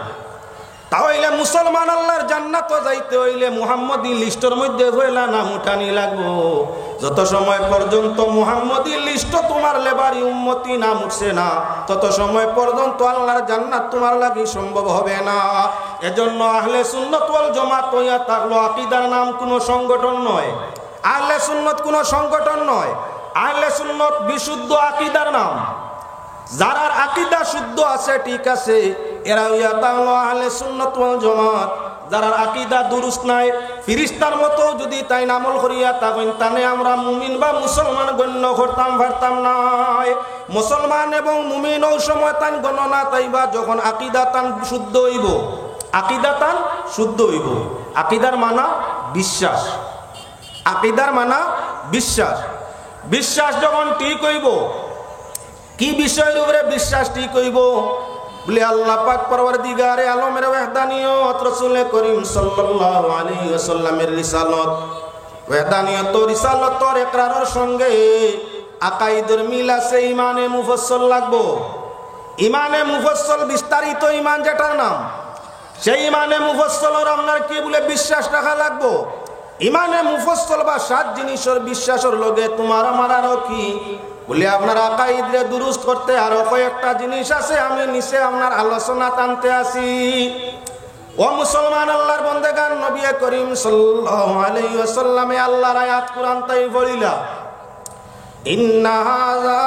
তাহলে মুসলমান আল্লাহর জান্নাত যাইতে হইলে মুহাম্মদী লিস্টের মধ্যে হইলা নাম উঠানি লাগবো। যত সময় পর্যন্ত মুহাম্মদী লিস্ট তোমার লেবারি উম্মতি নাম উঠছে না, তত সময় পর্যন্ত আল্লাহর জান্নাত তোমার লাগি সম্ভব হবে না। এজন্য আহলে সুন্নাত ওয়াল জামাত হইয়া থাকলো আকীদার নাম কোনো সংগঠন নয়, আহলে সুন্নাত কোনো সংগঠন নয়, আহলে সুন্নাত বিশুদ্ধ আকীদার নাম। যারা আকীদা শুদ্ধ আছে ঠিক আছে, এরা হইয়া তাহলে আহলে সুন্নাত ওয়াল জামাত। যারা আকীদা দুরুস্ত নাই, ফিরিস্তার মতো যদি তাই আমল করিয়া থাকেন, তানে আমরা মুমিন বা মুসলমান গণ্য করতাম পারতাম না। মুসলমান এবং মুমিন ওই সময় তান গণনা তাইবা যখন আকীদা তান শুদ্ধ হইব, আকীদা তান শুদ্ধ হইব। আকীদার মানা বিশ্বাস, আকীদার মানা বিশ্বাস। বিশ্বাস যখন ঠিক হইব, কি বিষয়ের উপরে বিশ্বাস ঠিক হইব বলে আল্লাহ পাক পরওয়ারদিগারে আলমের ওয়াহদানিয়ত, রাসূল করিম সাল্লাল্লাহু আলাইহি ওয়াসাল্লামের রিসালত, ওয়াহদানিয়ত রিসালতর ইকরারের সঙ্গে আকাইদের মিল আছে। ইমানে মুফাসসাল লাগবো, ইমানে মুফাসসাল বিস্তারিত ইমান যেটার নাম, সেই ইমানে মুফাসসালের আপনার কি বলে বিশ্বাস রাখা লাগবো। ইমানে মুফাসসাল বা 7 জিনিসের বিশ্বাসের লগে তোমার আমার আরো কি বলে আপনার আকাইদরে দুরুস্ত করতে আরো কয়েকটা জিনিস আছে, আমি নিচে আপনার আলোচনা টানতে আসি। ও মুসলমান আল্লাহর বন্দেগান, নবী করিম সাল্লাল্লাহু আলাইহি ওয়াসাল্লামে আল্লাহর আয়াত কুরআন তাই বলিলা, ইন্না হাযা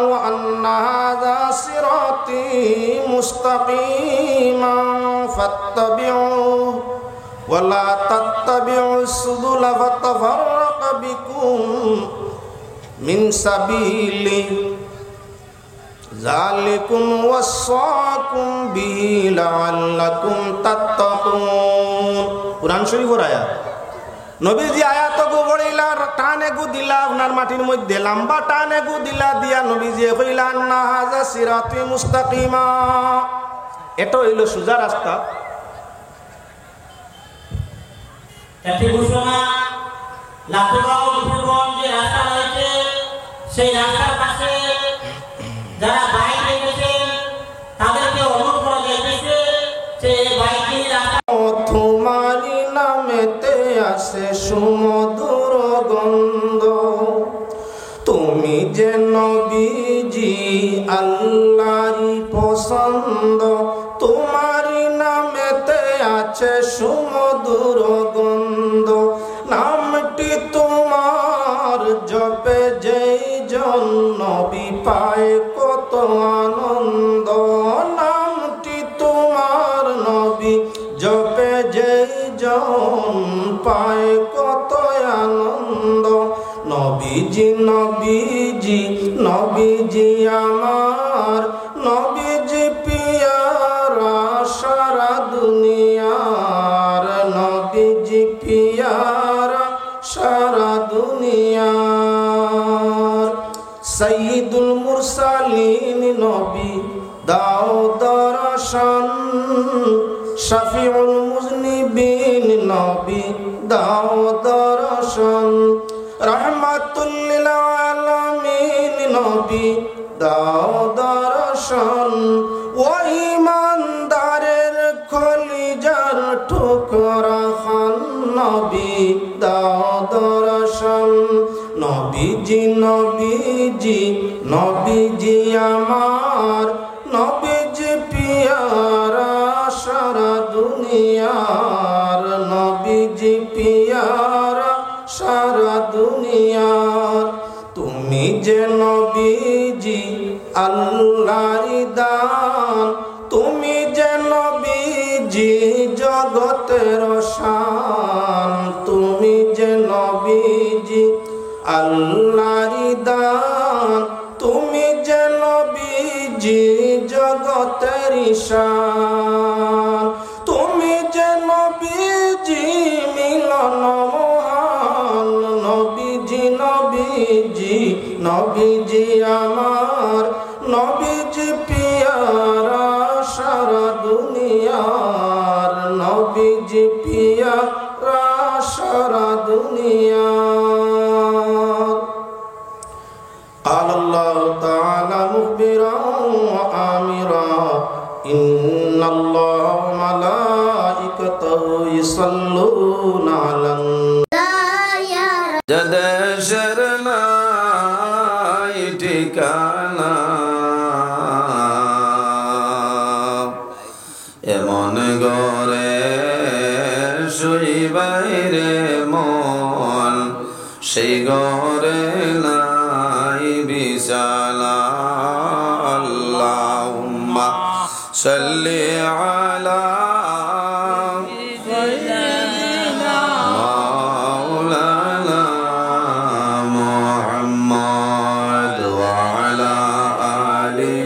ওয়া আন্না হাযা সিরাতি মুস্তাকিমান ফাত্তাবিউহু ওয়া লা তাত্তাবিউস সুবুলা ফাতাফাররাকা বিকুম মিন সাবিলি যালিকুম ওয়াসাকুম বিহি লাআল্লাকুম তাত্তাকুন। কুরআন শরীফের আয়াত। নবীজি আয়াত গো বড়িলা টানে গু দিলা আপনার মাটির মধ্যে, লম্বা টানে গু দিলা দিয়া নবীজি কইলা আন্না হাযা সিরাতি মুস্তাকিমা, এটা হইল সোজা রাস্তা। একটি ঘোষণা, লাতুগাঁও বিপুলগঞ্জ যে রাস্তা রয়েছে, সেই রাস্তার পাশে যারা বাইক রেখেছেন তাদেরকে অনুরোধ করা যাইতেছে সেই বাইক নিয়ে রাস্তা। তোমারি নামেতে আসে সুমধুর গন্ধ, তুমি যে নবীজি আল্লাহরই পছন্দ, তোমারি নামেতে আছে সুমধুর গন্ধ, নামটি তোমার জপে যেই জন নবী পায় কত আনন্দ, নামটি তোমার নবী জপে যেই জন পায় কত নবীজি আমার নবীজি পিয়ারা সারা দুনিয়ার নবীজি পিয়ারা সারা দুনিয়ার সাইয়্যিদুল মুরসালিন নবী দাও দর্শন শফিউল মুজনিবিন নবী দাও দর্শন রহমাতুল লিল আলামিন নবী দাও দর্শন ও ইমানদারের কলিজার টুকরা খান নবী দাও দর্শন নবীজি নবীজি নবীজি আমার নবীজি পিয়ারা সারা দুনিয়ার নবীজি পিয়ারা সারা দুনিয়ার তুমি যে নবীজি আল্লাহর দান তুমি যে নবীজি জগতের শান তুমি যে নবীজি আল্লাহর দান তুমি যে নবীজি জগতের শান তুমি যে নবীজি মিলন মহান নবীজি নবীজি নবীজি আমার নবীজি পিয়ারা সারা দুনিয়ার নবীজি পিয়ারা সারা দুনিয়ার قال الله تعالى مخبرا وآمرا إن الله وملائكته يصلون على جد شرنا ঠিকানা এমন গরে শুইবাইরে মন সেই গরে নাই বিশালা আল্লাহুম্মা সাল্লি আলা মাওলানা মুহাম্মদ ওয়া আলা আলি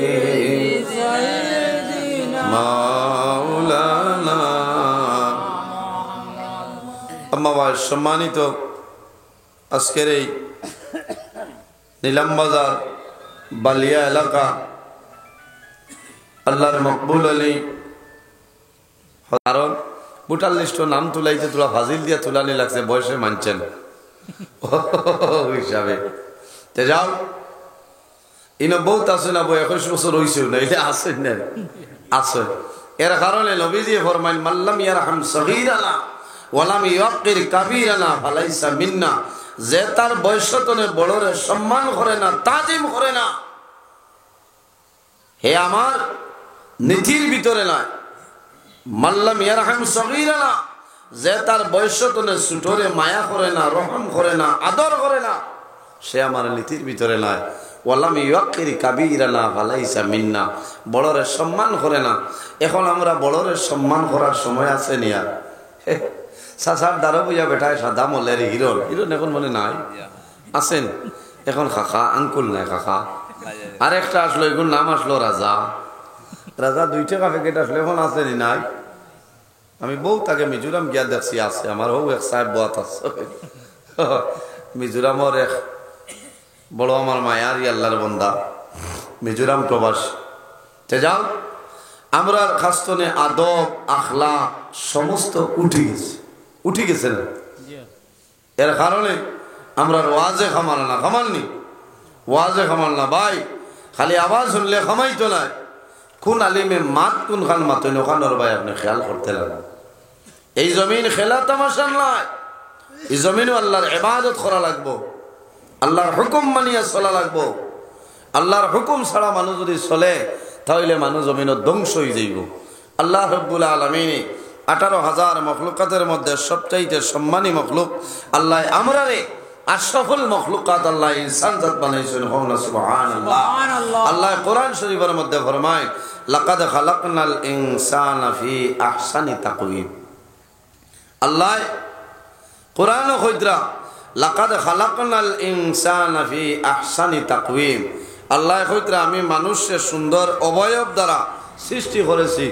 মাওলানা আম্মা সম্মানিত আজকের এই নীলামবাজার বালিয়া এলাকা আল্লাহর মকবুল আলী কারণ ভোটার লিস্ট নাম তুলাইতে তোলা ফাজিল দিয়া তুলানি লাগছে বয়সে মানছেন হিসাবে তে যাও ইনো বহুত আছে না 21 বছর হইছেও না এটা আছে না আছে এর কারণে নবীজি ফরমাইল মাল্লাম ইয়ারহাম সগীরানা ওয়ালাম ইয়াকির কাবীরানা ফালাইসা মিন্না যে তার বয়সতনে বড়রে সম্মান করে না তাজিম করে না হে আমার নীতির ভিতরে নয় মাল্লাম ইয়ারহাম সগীরানা যে তার বয়সতনে ছোটরে মায়া করে না রহম করে না আদর করে না সে আমার নীতির ভিতরে নয় ওয়ালাম ইয়াকির কাবীরানা ফালাইসা মিন্না বড়রে সম্মান করে না এখন আমরা বড়রে সম্মান করার সময় আছে নিয়া সাসার দ্বারা বুঝা বেটায় সাদা মলের হিরণ হিরণ এখন মনে নাই আছেন এখন খাখা আঙ্কুল নাই খাখা আর একটা আসলো এখন নাম আসলো রাজা রাজা 2 টাকা প্যাকেট আসলো এখন আসেনি নাই আমি বউ তাকে মিজোরাম গিয়া দেখছি আছে আমার হৌ এক সাহেব বাত আছে মিজোরামর এক বড় আমার মায়ার আল্লাহর বন্দা মিজোরাম প্রবাস তে যাও আমরা খাস্তনে আদব আখলা সমস্ত উঠি গেছে না এর কারণে আমরা ওয়াজে খামাল না খামালনি ওয়াজে খামাল না ভাই খালি আওয়াজ শুনলে খামাইতো না কোন আলিমে মাত কোন খান মাতইন ওখানোর ভাই আপনি খেয়াল করতে লাগেন এই জমিন খেলা তামাশা নয় এই জমিনও আল্লাহর ইবাদত করা লাগবো আল্লাহর হুকুম মানিয়া চলা লাগবো আল্লাহর হুকুম ছাড়া মানুষ যদি চলে তাহলে মানুষ জমিনত ধ্বংস হয়ে যাইব আল্লাহ রাব্বুল আলামিন 18,000 মখলুকাতের মধ্যে সবচাইতে সম্মানী মখলুক আল্লাহ আমরারে আশরাফুল মখলুকাত আল্লাহ ইনসান জাত বানাইছেন হওনা সুবহানাল্লাহ আল্লাহ কোরআন শরীফের মধ্যে ফরমায় লাকাদ খালাকনাল ইনসানা ফি আহসানি তাকওয়িম আল্লাহ কোরআন কইতরা লাকাদ খালাকনাল ইনসানা ফি আহসানি তাকওয়িম আল্লাহ কইতরা আমি মানুষের সুন্দর অবয়ব দ্বারা সৃষ্টি করেছি,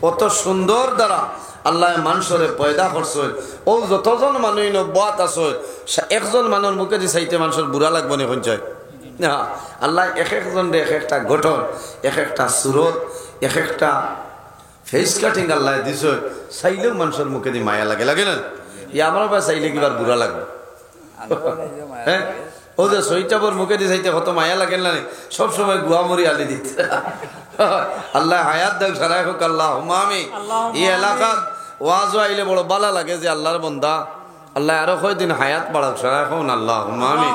অত সুন্দর দ্বারা আল্লাহ মানুষের পয়দা করছে। ও যতজন মানুষ নব্বত আছে, একজন মানুষের মুখে যে চাইতে মানুষের বুড়া লাগবে না পঞ্চায়েত না। আল্লাহ এক একজন এক একটা গঠন, এক একটা সুরত, এক একটা ফেস কাটিং আল্লাহ দিছে, চাইলেও মানুষের মুখে দিয়ে মায়া লাগে, লাগে না? ই আমার বা চাইলে কিবার বুড়া লাগবে? হ্যাঁ, ও যে সইটাবর মুখে দিয়ে চাইতে কত মায়া লাগে না, সবসময় গুয়ামরি আলি দিতে। আল্লাহ হায়াত দেখ সারাই হোক, আল্লাহ আমি এই এলাকার ওয়াজ আইলে বড় বালা লাগে যে আল্লাহর বন্দা, আল্লাহ আরো কয়দিন হায়াত বাড়াক সারাই হোক, আল্লাহ আমি।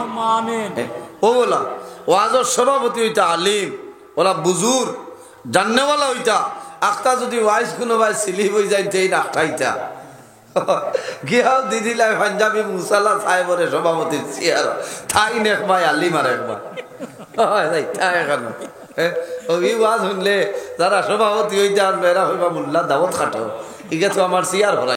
ও বলা ওয়াজর সভাপতি হইতা আলিম, ওলা বুজুর জান্নেওয়ালা হইতা, আখতা যদি ওয়াইজ কোনো ভাই সিলিপ হয়ে যায় সেই আখটাইতা গিয়াও দিদিলাই পাঞ্জাবি মুসাল্লা সাহেবরে সভাপতির চেয়ার থাই নেক ভাই আলিম আর একবার এখন ওই ওয়াজ শুনলে যারা সভাপতি হইতে আর মেয়েরা হইবা মোল্লা দাওয়াত খাটো, ঠিক আছে আমার চেয়ার ভরা।